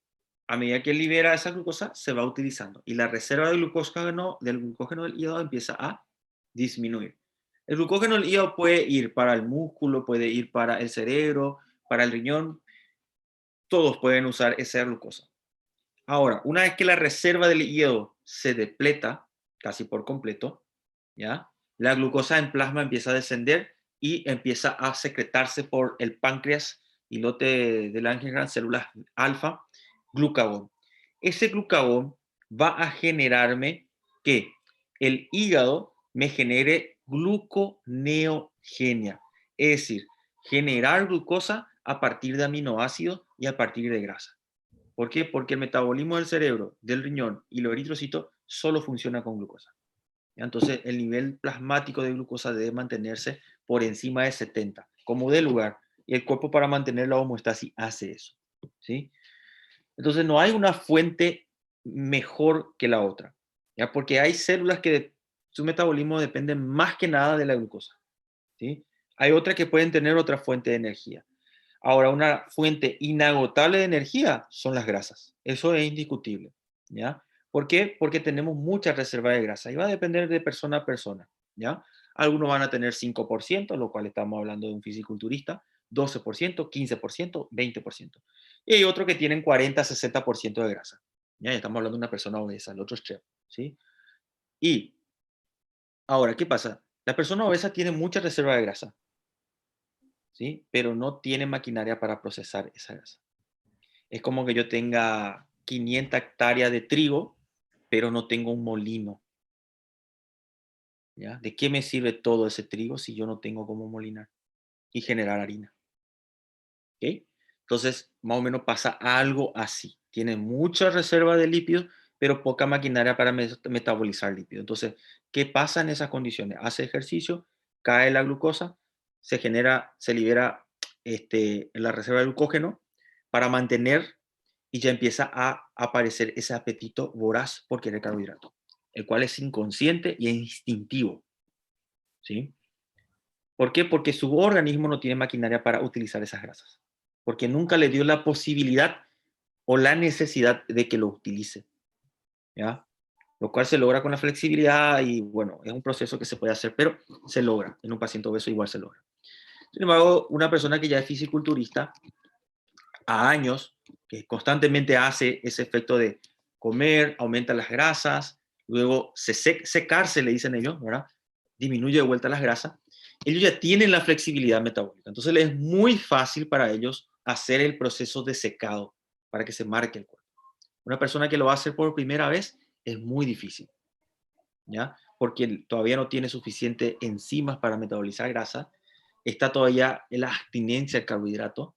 a medida que libera esa glucosa, se va utilizando. Y la reserva de glucógeno del hígado empieza a disminuir. El glucógeno del hígado puede ir para el músculo, puede ir para el cerebro, para el riñón. Todos pueden usar esa glucosa. Ahora, una vez que la reserva del hígado se depleta, casi por completo, ¿ya? La glucosa en plasma empieza a descender y empieza a secretarse por el páncreas y lote de Langerhans, células alfa, glucagón. Ese glucagón va a generarme que el hígado me genere gluconeogenia, es decir, generar glucosa a partir de aminoácidos y a partir de grasa. ¿Por qué? Porque el metabolismo del cerebro, del riñón y los eritrocitos solo funciona con glucosa. Entonces, el nivel plasmático de glucosa debe mantenerse por encima de 70, como de lugar. Y el cuerpo, para mantener la homeostasis, hace eso, ¿sí? Entonces, no hay una fuente mejor que la otra, ¿ya? Porque hay células que su metabolismo depende más que nada de la glucosa, ¿sí? Hay otras que pueden tener otra fuente de energía. Ahora, una fuente inagotable de energía son las grasas. Eso es indiscutible, ¿ya? ¿Por qué? Porque tenemos mucha reserva de grasa y va a depender de persona a persona, ¿ya? Algunos van a tener 5%, lo cual estamos hablando de un fisiculturista, 12%, 15%, 20%. Y hay otros que tienen 40, 60% de grasa, ¿ya? Estamos hablando de una persona obesa, el otro es chef, ¿sí? Y ahora, ¿qué pasa? La persona obesa tiene mucha reserva de grasa, ¿sí? Pero no tiene maquinaria para procesar esa grasa. Es como que yo tenga 500 hectáreas de trigo, pero no tengo un molino, ¿ya? ¿De qué me sirve todo ese trigo si yo no tengo cómo molinar y generar harina? ¿Ok? Entonces, más o menos pasa algo así. Tiene mucha reserva de lípidos, pero poca maquinaria para metabolizar lípidos. Entonces, ¿qué pasa en esas condiciones? Hace ejercicio, cae la glucosa, se libera la reserva de glucógeno para mantener y ya empieza a aparecer ese apetito voraz por querer carbohidrato, el cual es inconsciente y es instintivo, ¿sí? ¿Por qué? Porque su organismo no tiene maquinaria para utilizar esas grasas, porque nunca le dio la posibilidad o la necesidad de que lo utilice, ¿ya? Lo cual se logra con la flexibilidad y, bueno, es un proceso que se puede hacer, pero se logra. En un paciente obeso igual se logra. Sin embargo, una persona que ya es fisiculturista, a años, que constantemente hace ese efecto de comer, aumenta las grasas, luego secarse, le dicen ellos, ¿verdad? Disminuye de vuelta las grasas. Ellos ya tienen la flexibilidad metabólica. Entonces les es muy fácil para ellos hacer el proceso de secado para que se marque el cuerpo. Una persona que lo va a hacer por primera vez es muy difícil, ¿ya? Porque todavía no tiene suficiente enzimas para metabolizar grasa, está todavía en la abstinencia al carbohidrato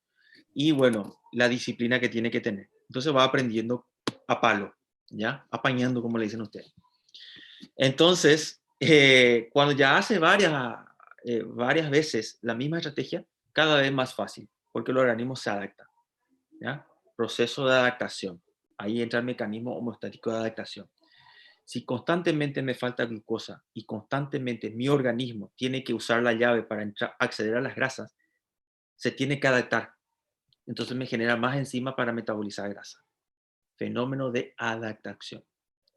y, bueno, la disciplina que tiene que tener. Entonces va aprendiendo a palo, ¿ya? Apañando, como le dicen ustedes. Entonces, cuando ya hace varias veces la misma estrategia, cada vez más fácil, porque el organismo se adapta, ¿ya? Proceso de adaptación. Ahí entra el mecanismo homeostático de adaptación. Si constantemente me falta glucosa y constantemente mi organismo tiene que usar la llave para acceder a las grasas, se tiene que adaptar. Entonces me genera más enzima para metabolizar grasa. Fenómeno de adaptación.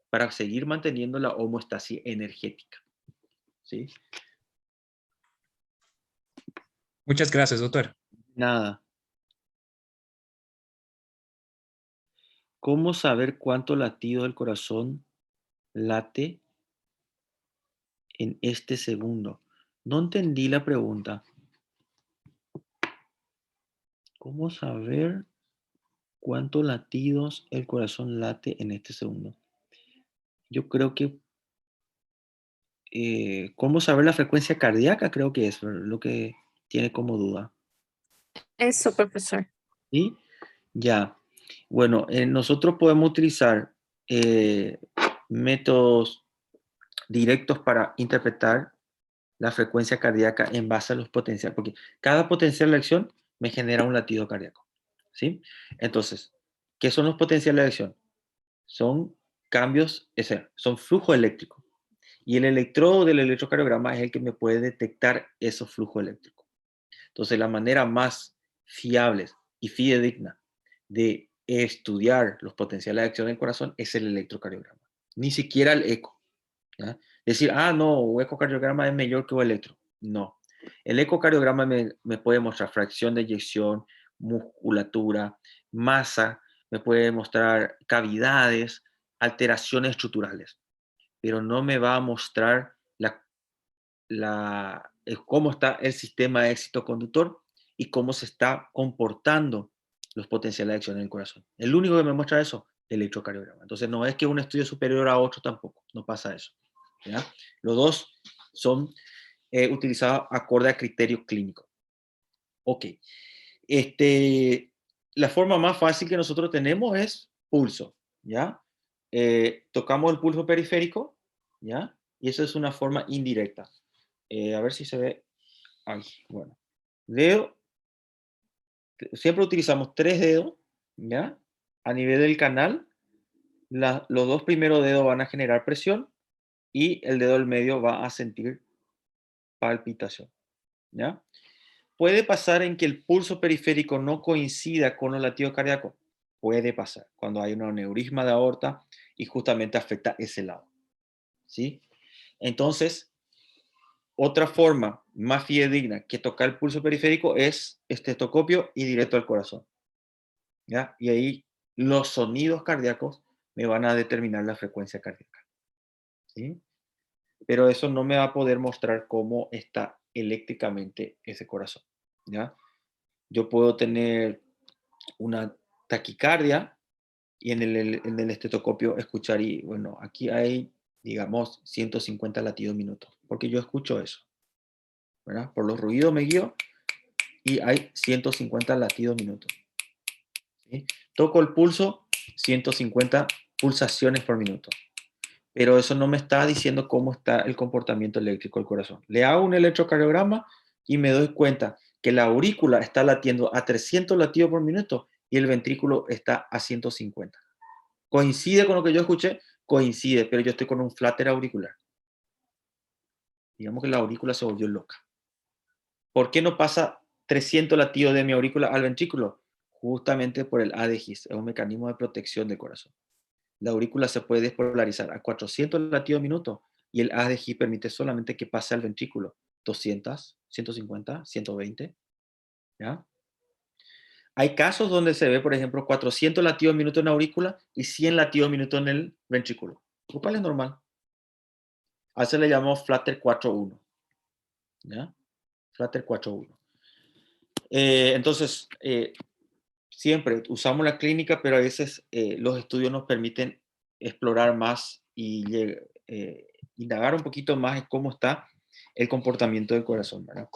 Para seguir manteniendo la homeostasis energética, ¿sí? Muchas gracias, doctor. Nada. ¿Cómo saber cuánto latido del corazón late en este segundo? No entendí la pregunta. ¿Cómo saber cuántos latidos el corazón late en este segundo? Yo creo que ¿cómo saber la frecuencia cardíaca? Creo que es lo que tiene como duda. Eso, profesor. ¿Sí? Ya. Bueno, nosotros podemos utilizar métodos directos para interpretar la frecuencia cardíaca en base a los potenciales, porque cada potencial de acción me genera un latido cardíaco, ¿sí? Entonces, ¿qué son los potenciales de acción? Son cambios, son flujo eléctrico. Y el electrodo del electrocardiograma es el que me puede detectar esos flujos eléctricos. Entonces, la manera más fiable y fidedigna de estudiar los potenciales de acción del corazón es el electrocardiograma, ni siquiera el eco. ¿Ya? Decir, ah, no, un ecocardiograma es mejor que un electro. No. El ecocardiograma me puede mostrar fracción de eyección, musculatura, masa, me puede mostrar cavidades, alteraciones estructurales, pero no me va a mostrar cómo está el sistema de éxito conductor y cómo se está comportando los potenciales de acción en el corazón. El único que me muestra eso, el electrocardiograma. Entonces no es que un estudio superior a otro tampoco, no pasa eso. ¿Ya? Los dos son utilizados acorde a criterio clínico. Ok. La forma más fácil que nosotros tenemos es pulso. ¿Ya? Tocamos el pulso periférico, ¿ya? Y eso es una forma indirecta. A ver si se ve. Ahí, bueno. Dedo. Siempre utilizamos 3 dedos, ¿ya? A nivel del canal, los 2 primeros dedos van a generar presión y el dedo del medio va a sentir palpitación, ¿ya? Puede pasar en que el pulso periférico no coincida con los latidos cardíacos. Puede pasar cuando hay un aneurisma de aorta y justamente afecta ese lado, ¿sí? Entonces, otra forma más fidedigna que tocar el pulso periférico es estetoscopio y directo al corazón, ¿ya? Y ahí los sonidos cardíacos me van a determinar la frecuencia cardíaca, ¿sí? Pero eso no me va a poder mostrar cómo está eléctricamente ese corazón, ¿ya? Yo puedo tener una taquicardia y en el estetoscopio escuchar, y bueno, aquí hay, digamos, 150 latidos minutos, porque yo escucho eso, ¿verdad? Por los ruidos me guío y hay 150 latidos minutos, ¿sí? Toco el pulso, 150 pulsaciones por minuto. Pero eso no me está diciendo cómo está el comportamiento eléctrico del corazón. Le hago un electrocardiograma y me doy cuenta que la aurícula está latiendo a 300 latidos por minuto y el ventrículo está a 150. ¿Coincide con lo que yo escuché? Coincide, pero yo estoy con un flutter auricular. Digamos que la aurícula se volvió loca. ¿Por qué no pasa 300 latidos de mi aurícula al ventrículo? Justamente por el ADGIS, es un mecanismo de protección del corazón. La aurícula se puede despolarizar a 400 latidos minuto y el ADGI permite solamente que pase al ventrículo 200, 150, 120. ¿Ya? Hay casos donde se ve, por ejemplo, 400 latidos minuto en la aurícula y 100 latidos minuto en el ventrículo, lo cual es normal. A eso le llamamos flutter 4.1. ¿Ya? Flutter 4.1. Entonces, siempre usamos la clínica, pero a veces los estudios nos permiten explorar más y indagar un poquito más en cómo está el comportamiento del corazón, ¿verdad?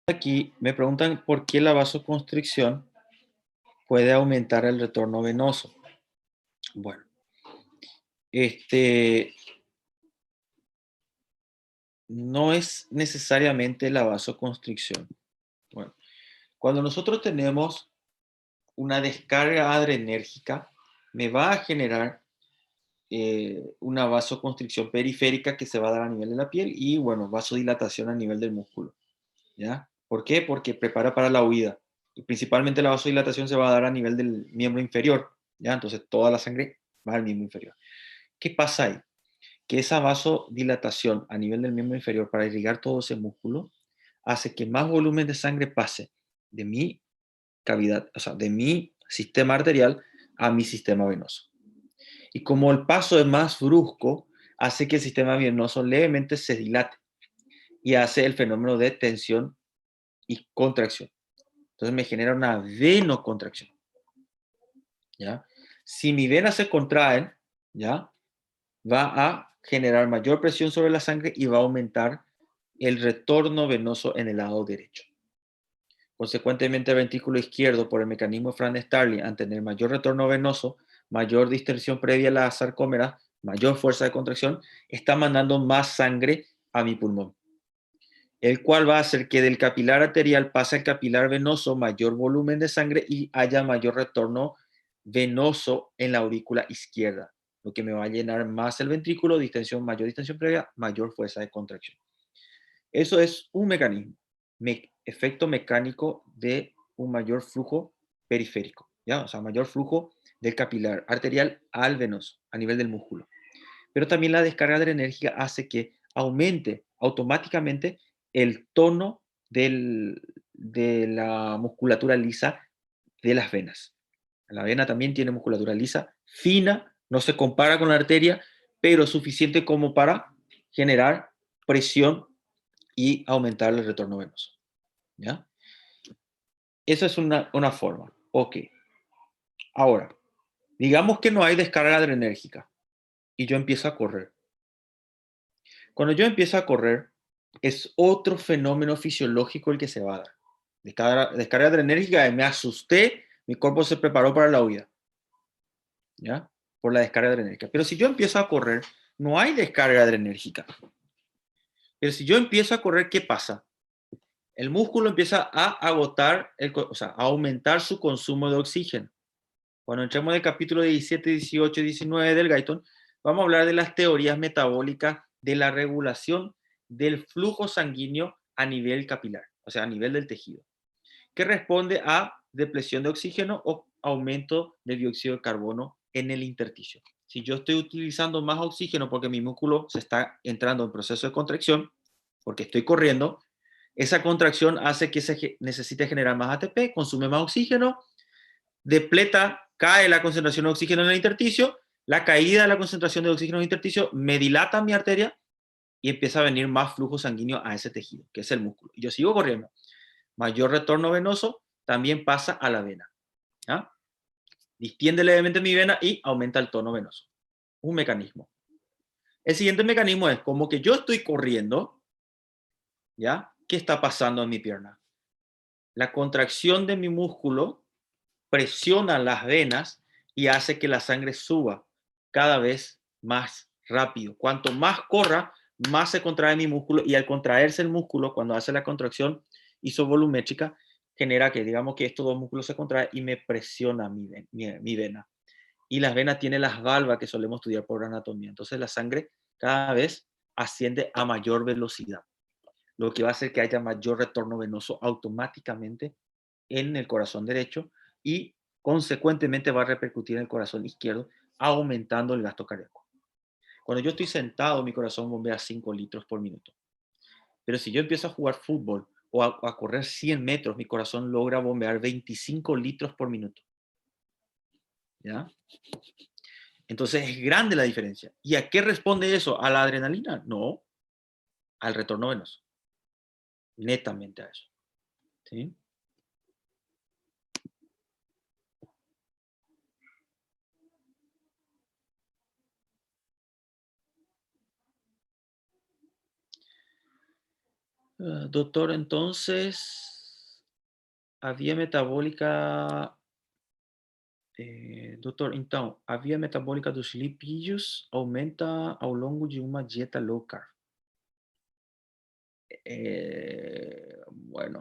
Aquí me preguntan por qué la vasoconstricción puede aumentar el retorno venoso. Bueno, no es necesariamente la vasoconstricción. Bueno, cuando nosotros tenemos una descarga adrenérgica, me va a generar una vasoconstricción periférica que se va a dar a nivel de la piel y, bueno, vasodilatación a nivel del músculo. ¿Ya? ¿Por qué? Porque prepara para la huida. Y principalmente la vasodilatación se va a dar a nivel del miembro inferior. ¿Ya? Entonces toda la sangre va al miembro inferior. ¿Qué pasa ahí? Que esa vasodilatación a nivel del miembro inferior para irrigar todo ese músculo hace que más volumen de sangre pase de mi cavidad, o sea, de mi sistema arterial a mi sistema venoso. Y como el paso es más brusco, hace que el sistema venoso levemente se dilate y hace el fenómeno de tensión y contracción. Entonces me genera una venocontracción. ¿Ya? Si mi venas se contraen, ¿ya? Va a generar mayor presión sobre la sangre y va a aumentar el retorno venoso en el lado derecho. Consecuentemente, el ventrículo izquierdo, por el mecanismo de Franz-Starling, al tener mayor retorno venoso, mayor distensión previa a la sarcómera, mayor fuerza de contracción, está mandando más sangre a mi pulmón, el cual va a hacer que del capilar arterial pase al capilar venoso mayor volumen de sangre y haya mayor retorno venoso en la aurícula izquierda, lo que me va a llenar más el ventrículo, mayor distensión previa, mayor fuerza de contracción. Eso es un mecanismo, efecto mecánico de un mayor flujo periférico, ¿ya? O sea, mayor flujo del capilar arterial al venoso, a nivel del músculo. Pero también la descarga adrenérgica hace que aumente automáticamente el tono de la musculatura lisa de las venas. La vena también tiene musculatura lisa, fina, no se compara con la arteria, pero suficiente como para generar presión y aumentar el retorno venoso. ¿Ya? Esa es una forma. Ok. Ahora, digamos que no hay descarga adrenérgica y yo empiezo a correr. Cuando yo empiezo a correr, es otro fenómeno fisiológico el que se va a dar. Descarga adrenérgica, me asusté, mi cuerpo se preparó para la huida. ¿Ya? Por la descarga adrenérgica. Pero si yo empiezo a correr, no hay descarga adrenérgica. Pero si yo empiezo a correr, ¿qué pasa? El músculo empieza a agotar, a aumentar su consumo de oxígeno. Cuando entremos en el capítulo 17, 18 y 19 del Guyton, vamos a hablar de las teorías metabólicas de la regulación del flujo sanguíneo a nivel capilar, o sea, a nivel del tejido, que responde a depresión de oxígeno o aumento de dióxido de carbono en el intersticio. Si yo estoy utilizando más oxígeno porque mi músculo se está entrando en proceso de contracción, porque estoy corriendo, esa contracción hace que se necesite generar más ATP, consume más oxígeno, depleta, cae la concentración de oxígeno en el intersticio, la caída de la concentración de oxígeno en el intersticio me dilata mi arteria y empieza a venir más flujo sanguíneo a ese tejido, que es el músculo. Y yo sigo corriendo. Mayor retorno venoso también pasa a la vena. ¿Ya? Distiende levemente mi vena y aumenta el tono venoso. Un mecanismo. El siguiente mecanismo es como que yo estoy corriendo, ¿ya? ¿Qué está pasando en mi pierna? La contracción de mi músculo presiona las venas y hace que la sangre suba cada vez más rápido. Cuanto más corra, más se contrae mi músculo, y al contraerse el músculo, cuando hace la contracción isovolumétrica, genera que, digamos que estos dos músculos se contraen y me presiona mi vena. Y las venas tienen las valvas que solemos estudiar por anatomía. Entonces la sangre cada vez asciende a mayor velocidad, lo que va a hacer que haya mayor retorno venoso automáticamente en el corazón derecho y consecuentemente va a repercutir en el corazón izquierdo, aumentando el gasto cardíaco. Cuando yo estoy sentado, mi corazón bombea 5 litros por minuto. Pero si yo empiezo a jugar fútbol o a correr 100 metros, mi corazón logra bombear 25 litros por minuto. ¿Ya? Entonces es grande la diferencia. ¿Y a qué responde eso? ¿A la adrenalina? No, al retorno venoso. Netamente a eso. ¿Sí? Doctor, entonces, a via metabólica... doutor, então, a via metabólica dos lipídios aumenta ao longo de uma dieta low carb. Bueno,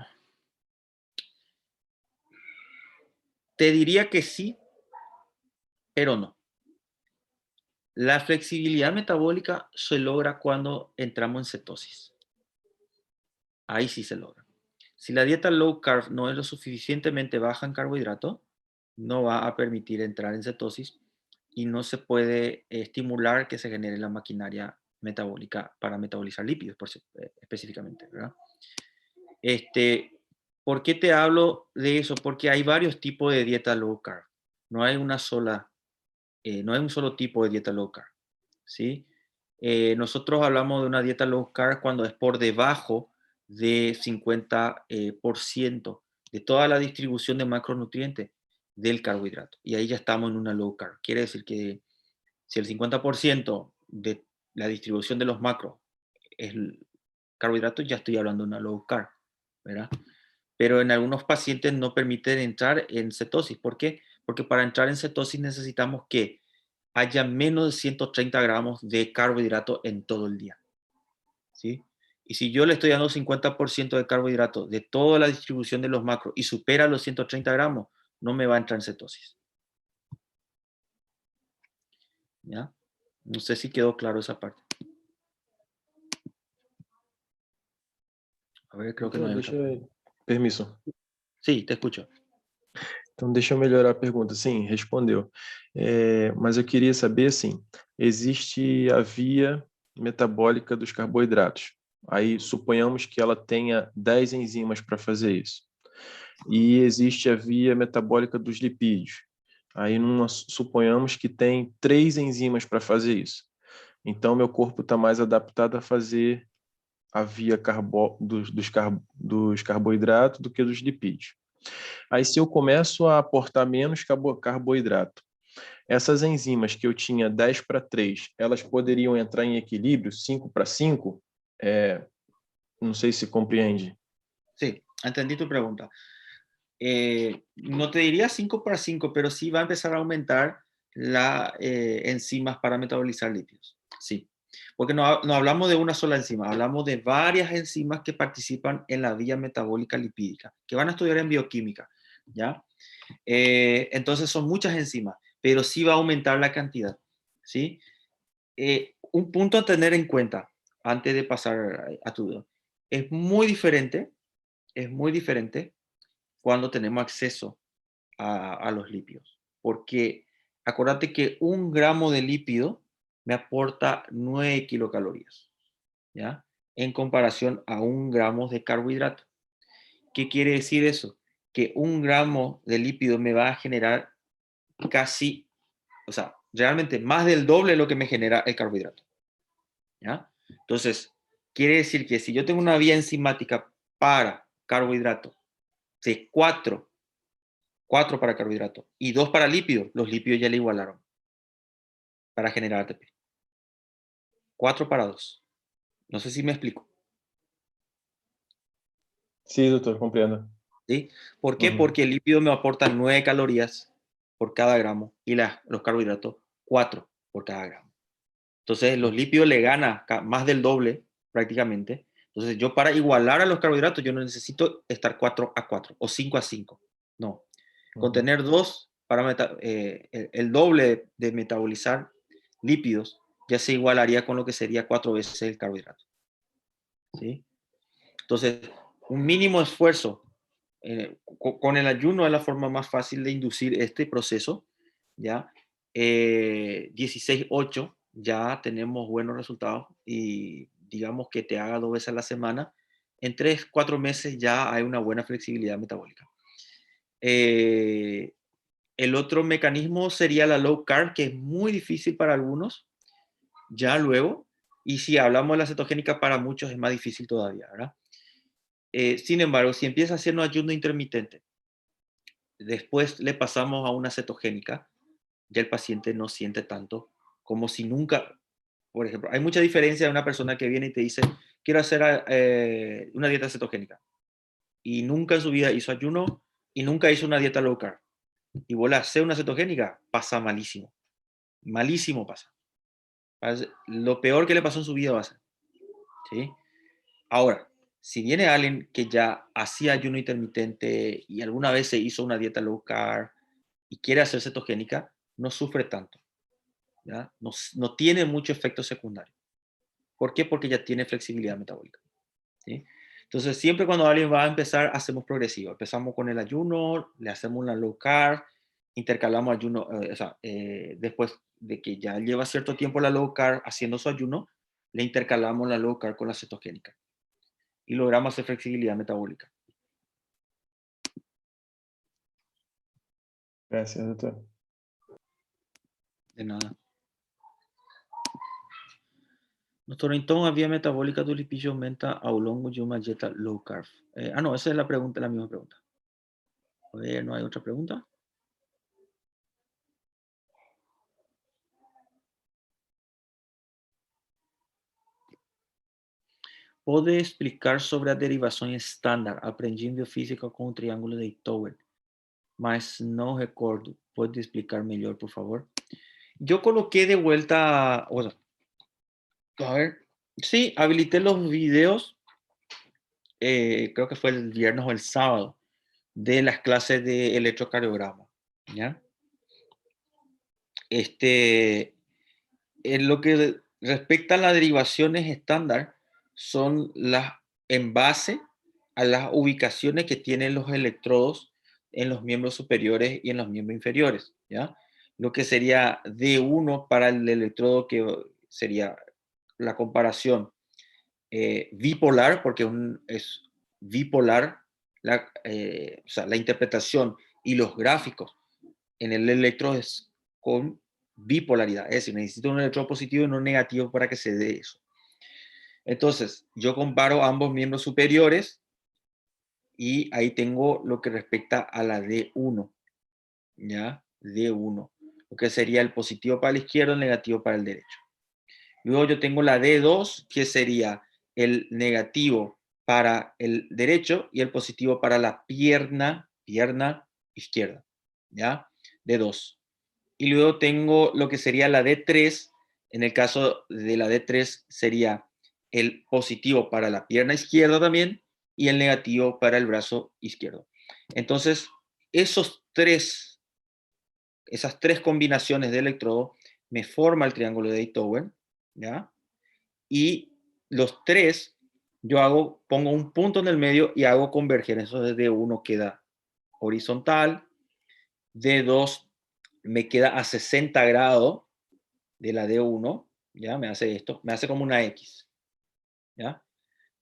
te diría que sí, pero no. La flexibilidad metabólica se logra cuando entramos en cetosis. Ahí sí se logra. Si la dieta low carb no es lo suficientemente baja en carbohidrato, no va a permitir entrar en cetosis y no se puede estimular que se genere la maquinaria metabólica para metabolizar lípidos específicamente, ¿verdad? ¿Por qué te hablo de eso? Porque hay varios tipos de dieta low carb. No hay una sola, no hay un solo tipo de dieta low carb, ¿sí? Nosotros hablamos de una dieta low carb cuando es por debajo de 50% de toda la distribución de macronutrientes del carbohidrato. Y ahí ya estamos en una low carb. Quiere decir que si el 50% de la distribución de los macros es el carbohidrato, ya estoy hablando de una low carb, ¿verdad? Pero en algunos pacientes no permiten entrar en cetosis. ¿Por qué? Porque para entrar en cetosis necesitamos que haya menos de 130 gramos de carbohidrato en todo el día, ¿sí? Y si yo le estoy dando 50% de carbohidrato de toda la distribución de los macros y supera los 130 gramos, no me va a entrar en cetosis. ¿Ya? No sé si quedó claro esa parte. A ver, creo que no hay otra. Permisso. Sí, te escucho. Então, deixa eu melhorar a pergunta. Sim, respondeu. Mas eu queria saber, assim, existe a via metabólica dos carboidratos. Aí, suponhamos que ela tenha 10 enzimas para fazer isso. E existe a via metabólica dos lipídios. Aí, suponhamos que tem 3 enzimas para fazer isso. Então, meu corpo está mais adaptado a fazer a via dos carboidratos do que dos lipídios. Aí, se eu começo a aportar menos carboidrato, essas enzimas que eu tinha 10 para 3, elas poderiam entrar em equilíbrio, 5 para 5? Não sei se compreende. Sí, entendí tu pregunta. No te diría 5 para 5, pero sí va a empezar a aumentar las enzimas para metabolizar lípidos. Sí, porque no hablamos de una sola enzima, hablamos de varias enzimas que participan en la vía metabólica lipídica, que van a estudiar en bioquímica, ¿ya? Entonces son muchas enzimas, pero sí va a aumentar la cantidad, ¿sí? Un punto a tener en cuenta antes de pasar a tu duda. Es muy diferente cuando tenemos acceso a los lípidos, porque acuérdate que 1 gramo de lípido me aporta 9 kilocalorías, ¿ya? En comparación a 1 gramo de carbohidrato. ¿Qué quiere decir eso? Que 1 gramo de lípido me va a generar casi, o sea, realmente más del doble de lo que me genera el carbohidrato, ¿ya? Entonces, quiere decir que si yo tengo una vía enzimática para carbohidrato de 4 para carbohidrato y 2 para lípido, los lípidos ya le igualaron para generar ATP. 4 para 2. No sé si me explico. Sí, doctor, comprendo. ¿Sí? ¿Por qué? Porque el lípido me aporta 9 calorías por cada gramo y los carbohidratos 4 por cada gramo. Entonces, los lípidos le ganan más del doble prácticamente. Entonces, yo para igualar a los carbohidratos, yo no necesito estar 4 a 4 o 5 a 5. No. Con tener 2 para el doble de metabolizar lípidos, ya se igualaría con lo que sería 4 veces el carbohidrato. ¿Sí? Entonces, un mínimo esfuerzo con el ayuno es la forma más fácil de inducir este proceso, ¿ya? 16-8 ya tenemos buenos resultados y digamos que te haga 2 veces a la semana, en 3-4 meses ya hay una buena flexibilidad metabólica. El otro mecanismo sería la low carb, que es muy difícil para algunos, ya luego, y si hablamos de la cetogénica para muchos es más difícil todavía, ¿verdad? Sin embargo, si empieza haciendo ayuno intermitente, después le pasamos a una cetogénica, ya el paciente no siente tanto como si nunca, por ejemplo, hay mucha diferencia de una persona que viene y te dice, quiero hacer una dieta cetogénica, y nunca en su vida hizo ayuno y nunca hizo una dieta low carb, y vos le haces una cetogénica, pasa malísimo, malísimo pasa. Lo peor que le pasó en su vida va a ser, ¿sí? Ahora, si viene alguien que ya hacía ayuno intermitente y alguna vez se hizo una dieta low carb y quiere hacer cetogénica, no sufre tanto, ¿ya? No tiene mucho efecto secundario. ¿Por qué? Porque ya tiene flexibilidad metabólica, ¿sí? Entonces, siempre cuando alguien va a empezar, hacemos progresivo. Empezamos con el ayuno, le hacemos una low carb, intercalamos ayuno, después de que ya lleva cierto tiempo la low carb haciendo su ayuno, le intercalamos la low carb con la cetogénica y logramos hacer flexibilidad metabólica. Gracias, doutor. De nada. Doutor, então a via metabólica do lipídio aumenta ao longo de uma dieta low carb. No, esa es la pregunta, la misma pregunta. A ver, ¿no hay otra pregunta? ¿Pode explicar sobre a derivação estándar? Aprendi em biofísica com o triângulo de Tower, mas não recordo. ¿Pode explicar melhor, por favor? Yo coloqué de vuelta, bueno, a ver, sí, habilité los videos, creo que fue el viernes o el sábado, de las clases de electrocardiograma, ¿ya? en lo que respecta a las derivaciones estándar, son las en base a las ubicaciones que tienen los electrodos en los miembros superiores y en los miembros inferiores, ¿ya? Lo que sería D1 para el electrodo, que sería la comparación bipolar, porque es bipolar, o sea, la interpretación y los gráficos en el electrodo es con bipolaridad, es decir, necesito un electrodo positivo y no negativo para que se dé eso. Entonces, yo comparo ambos miembros superiores y ahí tengo lo que respecta a la D1, ¿ya? D1, lo que sería el positivo para la izquierda, el negativo para el derecho. Luego yo tengo la D2, que sería el negativo para el derecho y el positivo para la pierna izquierda, ¿ya? D2. Y luego tengo lo que sería la D3. En el caso de la D3 sería el positivo para la pierna izquierda también y el negativo para el brazo izquierdo. Entonces, esas tres combinaciones de electrodo me forma el triángulo de Einthoven, ¿ya? Y los tres, pongo un punto en el medio y hago converger. Entonces D1 queda horizontal, D2 me queda a 60 grados de la D1, ¿ya? Me hace esto, me hace como una X, ¿ya?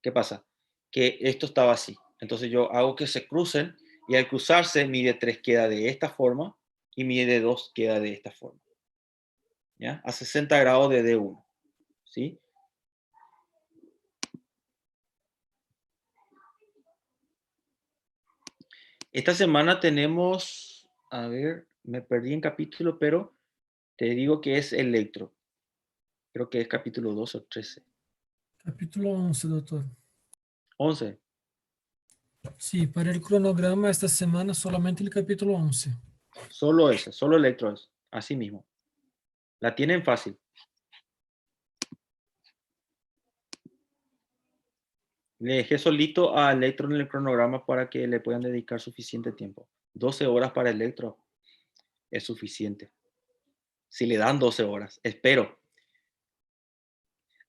¿Qué pasa? Que esto estaba así. Entonces yo hago que se crucen y al cruzarse mi D3 queda de esta forma y mi D2 queda de esta forma, ¿ya? A 60 grados de D1, ¿sí? Esta semana tenemos, a ver, me perdí en capítulo, pero te digo que es electro. Creo que es capítulo 12 o 13. Capítulo 11, doutor. 11. Sí, para el cronograma esta semana solamente el capítulo 11. Solo ese, solo electro es, así mismo. La tienen fácil. Le dejé solito a electro en el cronograma para que le puedan dedicar suficiente tiempo. 12 horas para electro es suficiente. Si le dan 12 horas, espero.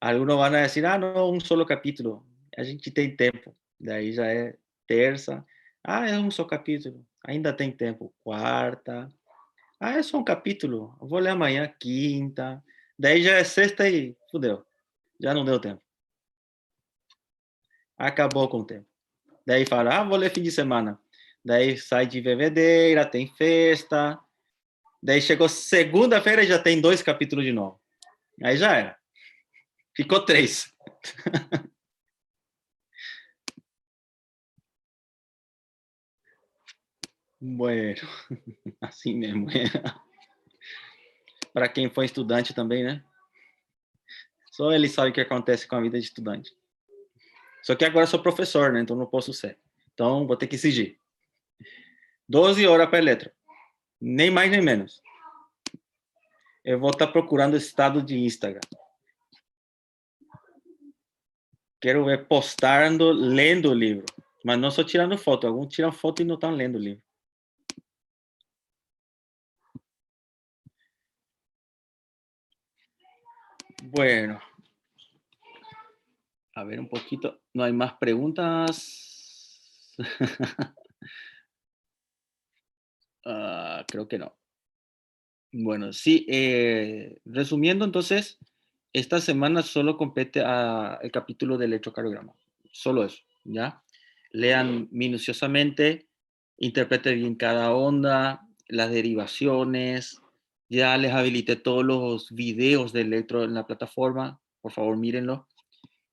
Algunos van a decir, no, un solo capítulo. A gente tem tempo. Daí já é terça. É um só capítulo. Ainda tem tempo. Quarta. É só um capítulo. Eu vou ler amanhã, quinta. Daí já é sexta e fudeu. Já não deu tempo. Acabou com o tempo. Daí fala, vou ler fim de semana. Daí sai de bebedeira, tem festa. Daí chegou segunda-feira e já tem 2 capítulos de novo. Aí já era. Ficou 3. Bueno, assim mesmo. Para quem foi estudante também, né? Só ele sabe o que acontece com a vida de estudante. Só que agora eu sou professor, né? Então não posso ser. Então vou ter que exigir. 12 horas para eletro. Nem mais nem menos. Eu vou estar procurando estado de Instagram. Quero ver postando, lendo o livro. Mas não só tirando foto. Alguns tiram foto e não estão lendo o livro. Bueno. A ver un poquito. ¿No hay más preguntas? Creo que no. Bueno, sí. Resumiendo, entonces, esta semana solo compete el capítulo del electrocardiograma. Solo eso, ¿ya? Lean minuciosamente, interpreten bien cada onda, las derivaciones. Ya les habilité todos los videos de electro en la plataforma. Por favor, mírenlo.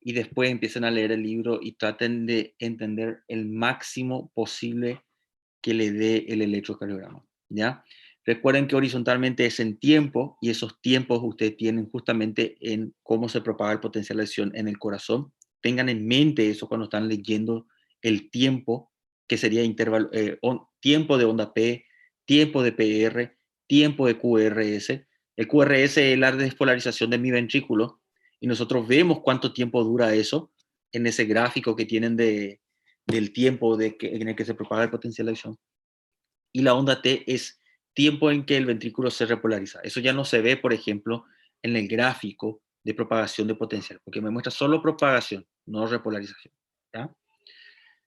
Y después empiecen a leer el libro y traten de entender el máximo posible que le dé el electrocardiograma, ¿ya? Recuerden que horizontalmente es en tiempo y esos tiempos ustedes tienen justamente en cómo se propaga el potencial de lesión en el corazón. Tengan en mente eso cuando están leyendo el tiempo, que sería tiempo de onda P, tiempo de PR, tiempo de QRS. El QRS es la despolarización de mi ventrículo y nosotros vemos cuánto tiempo dura eso en ese gráfico que tienen del tiempo en el que se propaga el potencial de acción. Y la onda T es tiempo en que el ventrículo se repolariza. Eso ya no se ve, por ejemplo, en el gráfico de propagación de potencial, porque me muestra solo propagación, no repolarización. ¿Ya?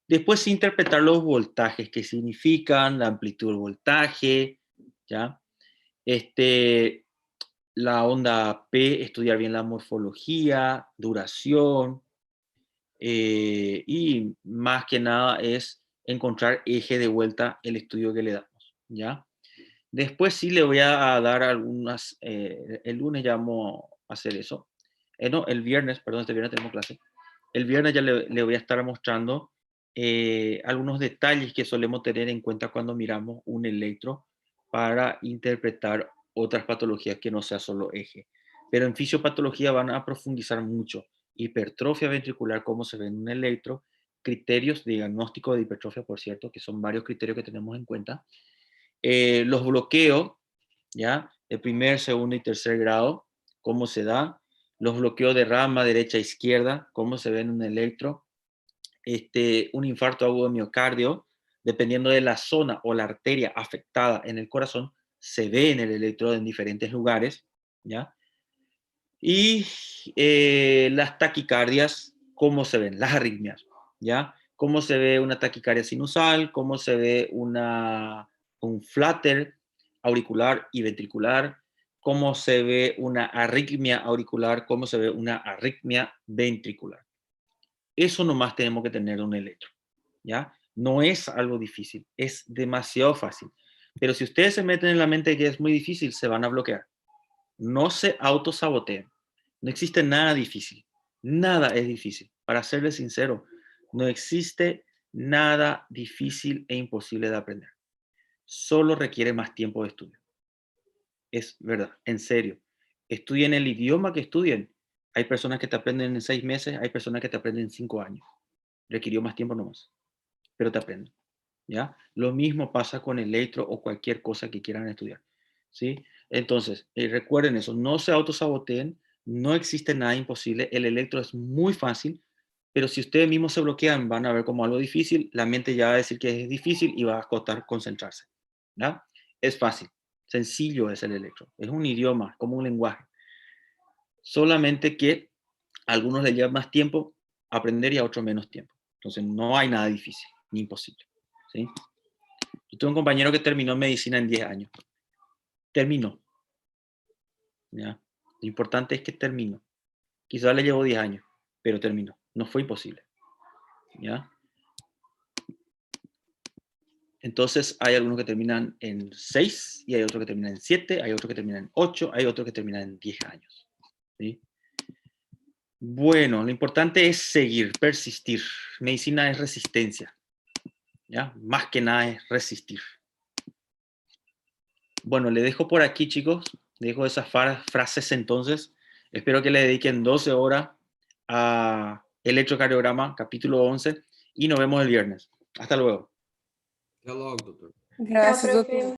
Después interpretar los voltajes, que significan la amplitud del voltaje, ¿ya? La onda P, estudiar bien la morfología, duración, y más que nada es encontrar eje de vuelta el estudio que le damos, ¿ya? Después sí le voy a dar algunas, el lunes ya vamos a hacer eso. No, el viernes, perdón, este viernes tenemos clase. El viernes ya le voy a estar mostrando algunos detalles que solemos tener en cuenta cuando miramos un electro para interpretar otras patologías que no sea solo eje. Pero en fisiopatología van a profundizar mucho. Hipertrofia ventricular, cómo se ve en un electro, criterios de diagnóstico de hipertrofia, por cierto, que son varios criterios que tenemos en cuenta. Los bloqueos, ¿ya? De primer, segundo y tercer grado, cómo se da. Los bloqueos de rama derecha e izquierda, cómo se ve en un electro. Un infarto agudo de miocardio, dependiendo de la zona o la arteria afectada en el corazón, se ve en el electrodo en diferentes lugares, ¿ya? Y las taquicardias, cómo se ven, las arritmias, ¿ya? Cómo se ve una taquicardia sinusal, cómo se ve un flutter auricular y ventricular, cómo se ve una arritmia auricular, cómo se ve una arritmia ventricular. Eso nomás tenemos que tener un electro, ¿ya? No es algo difícil, es demasiado fácil. Pero si ustedes se meten en la mente que es muy difícil, se van a bloquear. No se autosaboteen. No existe nada difícil. Nada es difícil. Para serles sincero, no existe nada difícil e imposible de aprender. Solo requiere más tiempo de estudio. Es verdad, en serio. Estudien el idioma que estudien. Hay personas que te aprenden en 6 meses, hay personas que te aprenden en 5 años. Requirió más tiempo nomás, pero te aprenden, ¿ya? Lo mismo pasa con electro o cualquier cosa que quieran estudiar, ¿sí? Entonces, recuerden eso, no se autosaboteen, no existe nada imposible, el electro es muy fácil, pero si ustedes mismos se bloquean, van a ver como algo difícil, la mente ya va a decir que es difícil y va a costar concentrarse, ¿ya? Es fácil, sencillo es el electro, es un idioma, como un lenguaje. Solamente que a algunos les lleva más tiempo aprender y a otros menos tiempo. Entonces no hay nada difícil ni imposible, ¿sí? Yo tuve un compañero que terminó medicina en 10 años. Terminó, ¿ya? Lo importante es que terminó. Quizás le llevó 10 años, pero terminó. No fue imposible, ¿ya? Entonces hay algunos que terminan en 6 y hay otros que terminan en 7, hay otros que terminan en 8, hay otros que terminan en 10 años, ¿sí? Bueno, lo importante es seguir, persistir. Medicina es resistencia, ¿ya? Más que nada es resistir. Bueno, le dejo por aquí, chicos. Le dejo esas frases entonces. Espero que le dediquen 12 horas a electrocardiograma, capítulo 11, y nos vemos el viernes. Hasta luego. Até logo, doutor. Graças, doutor.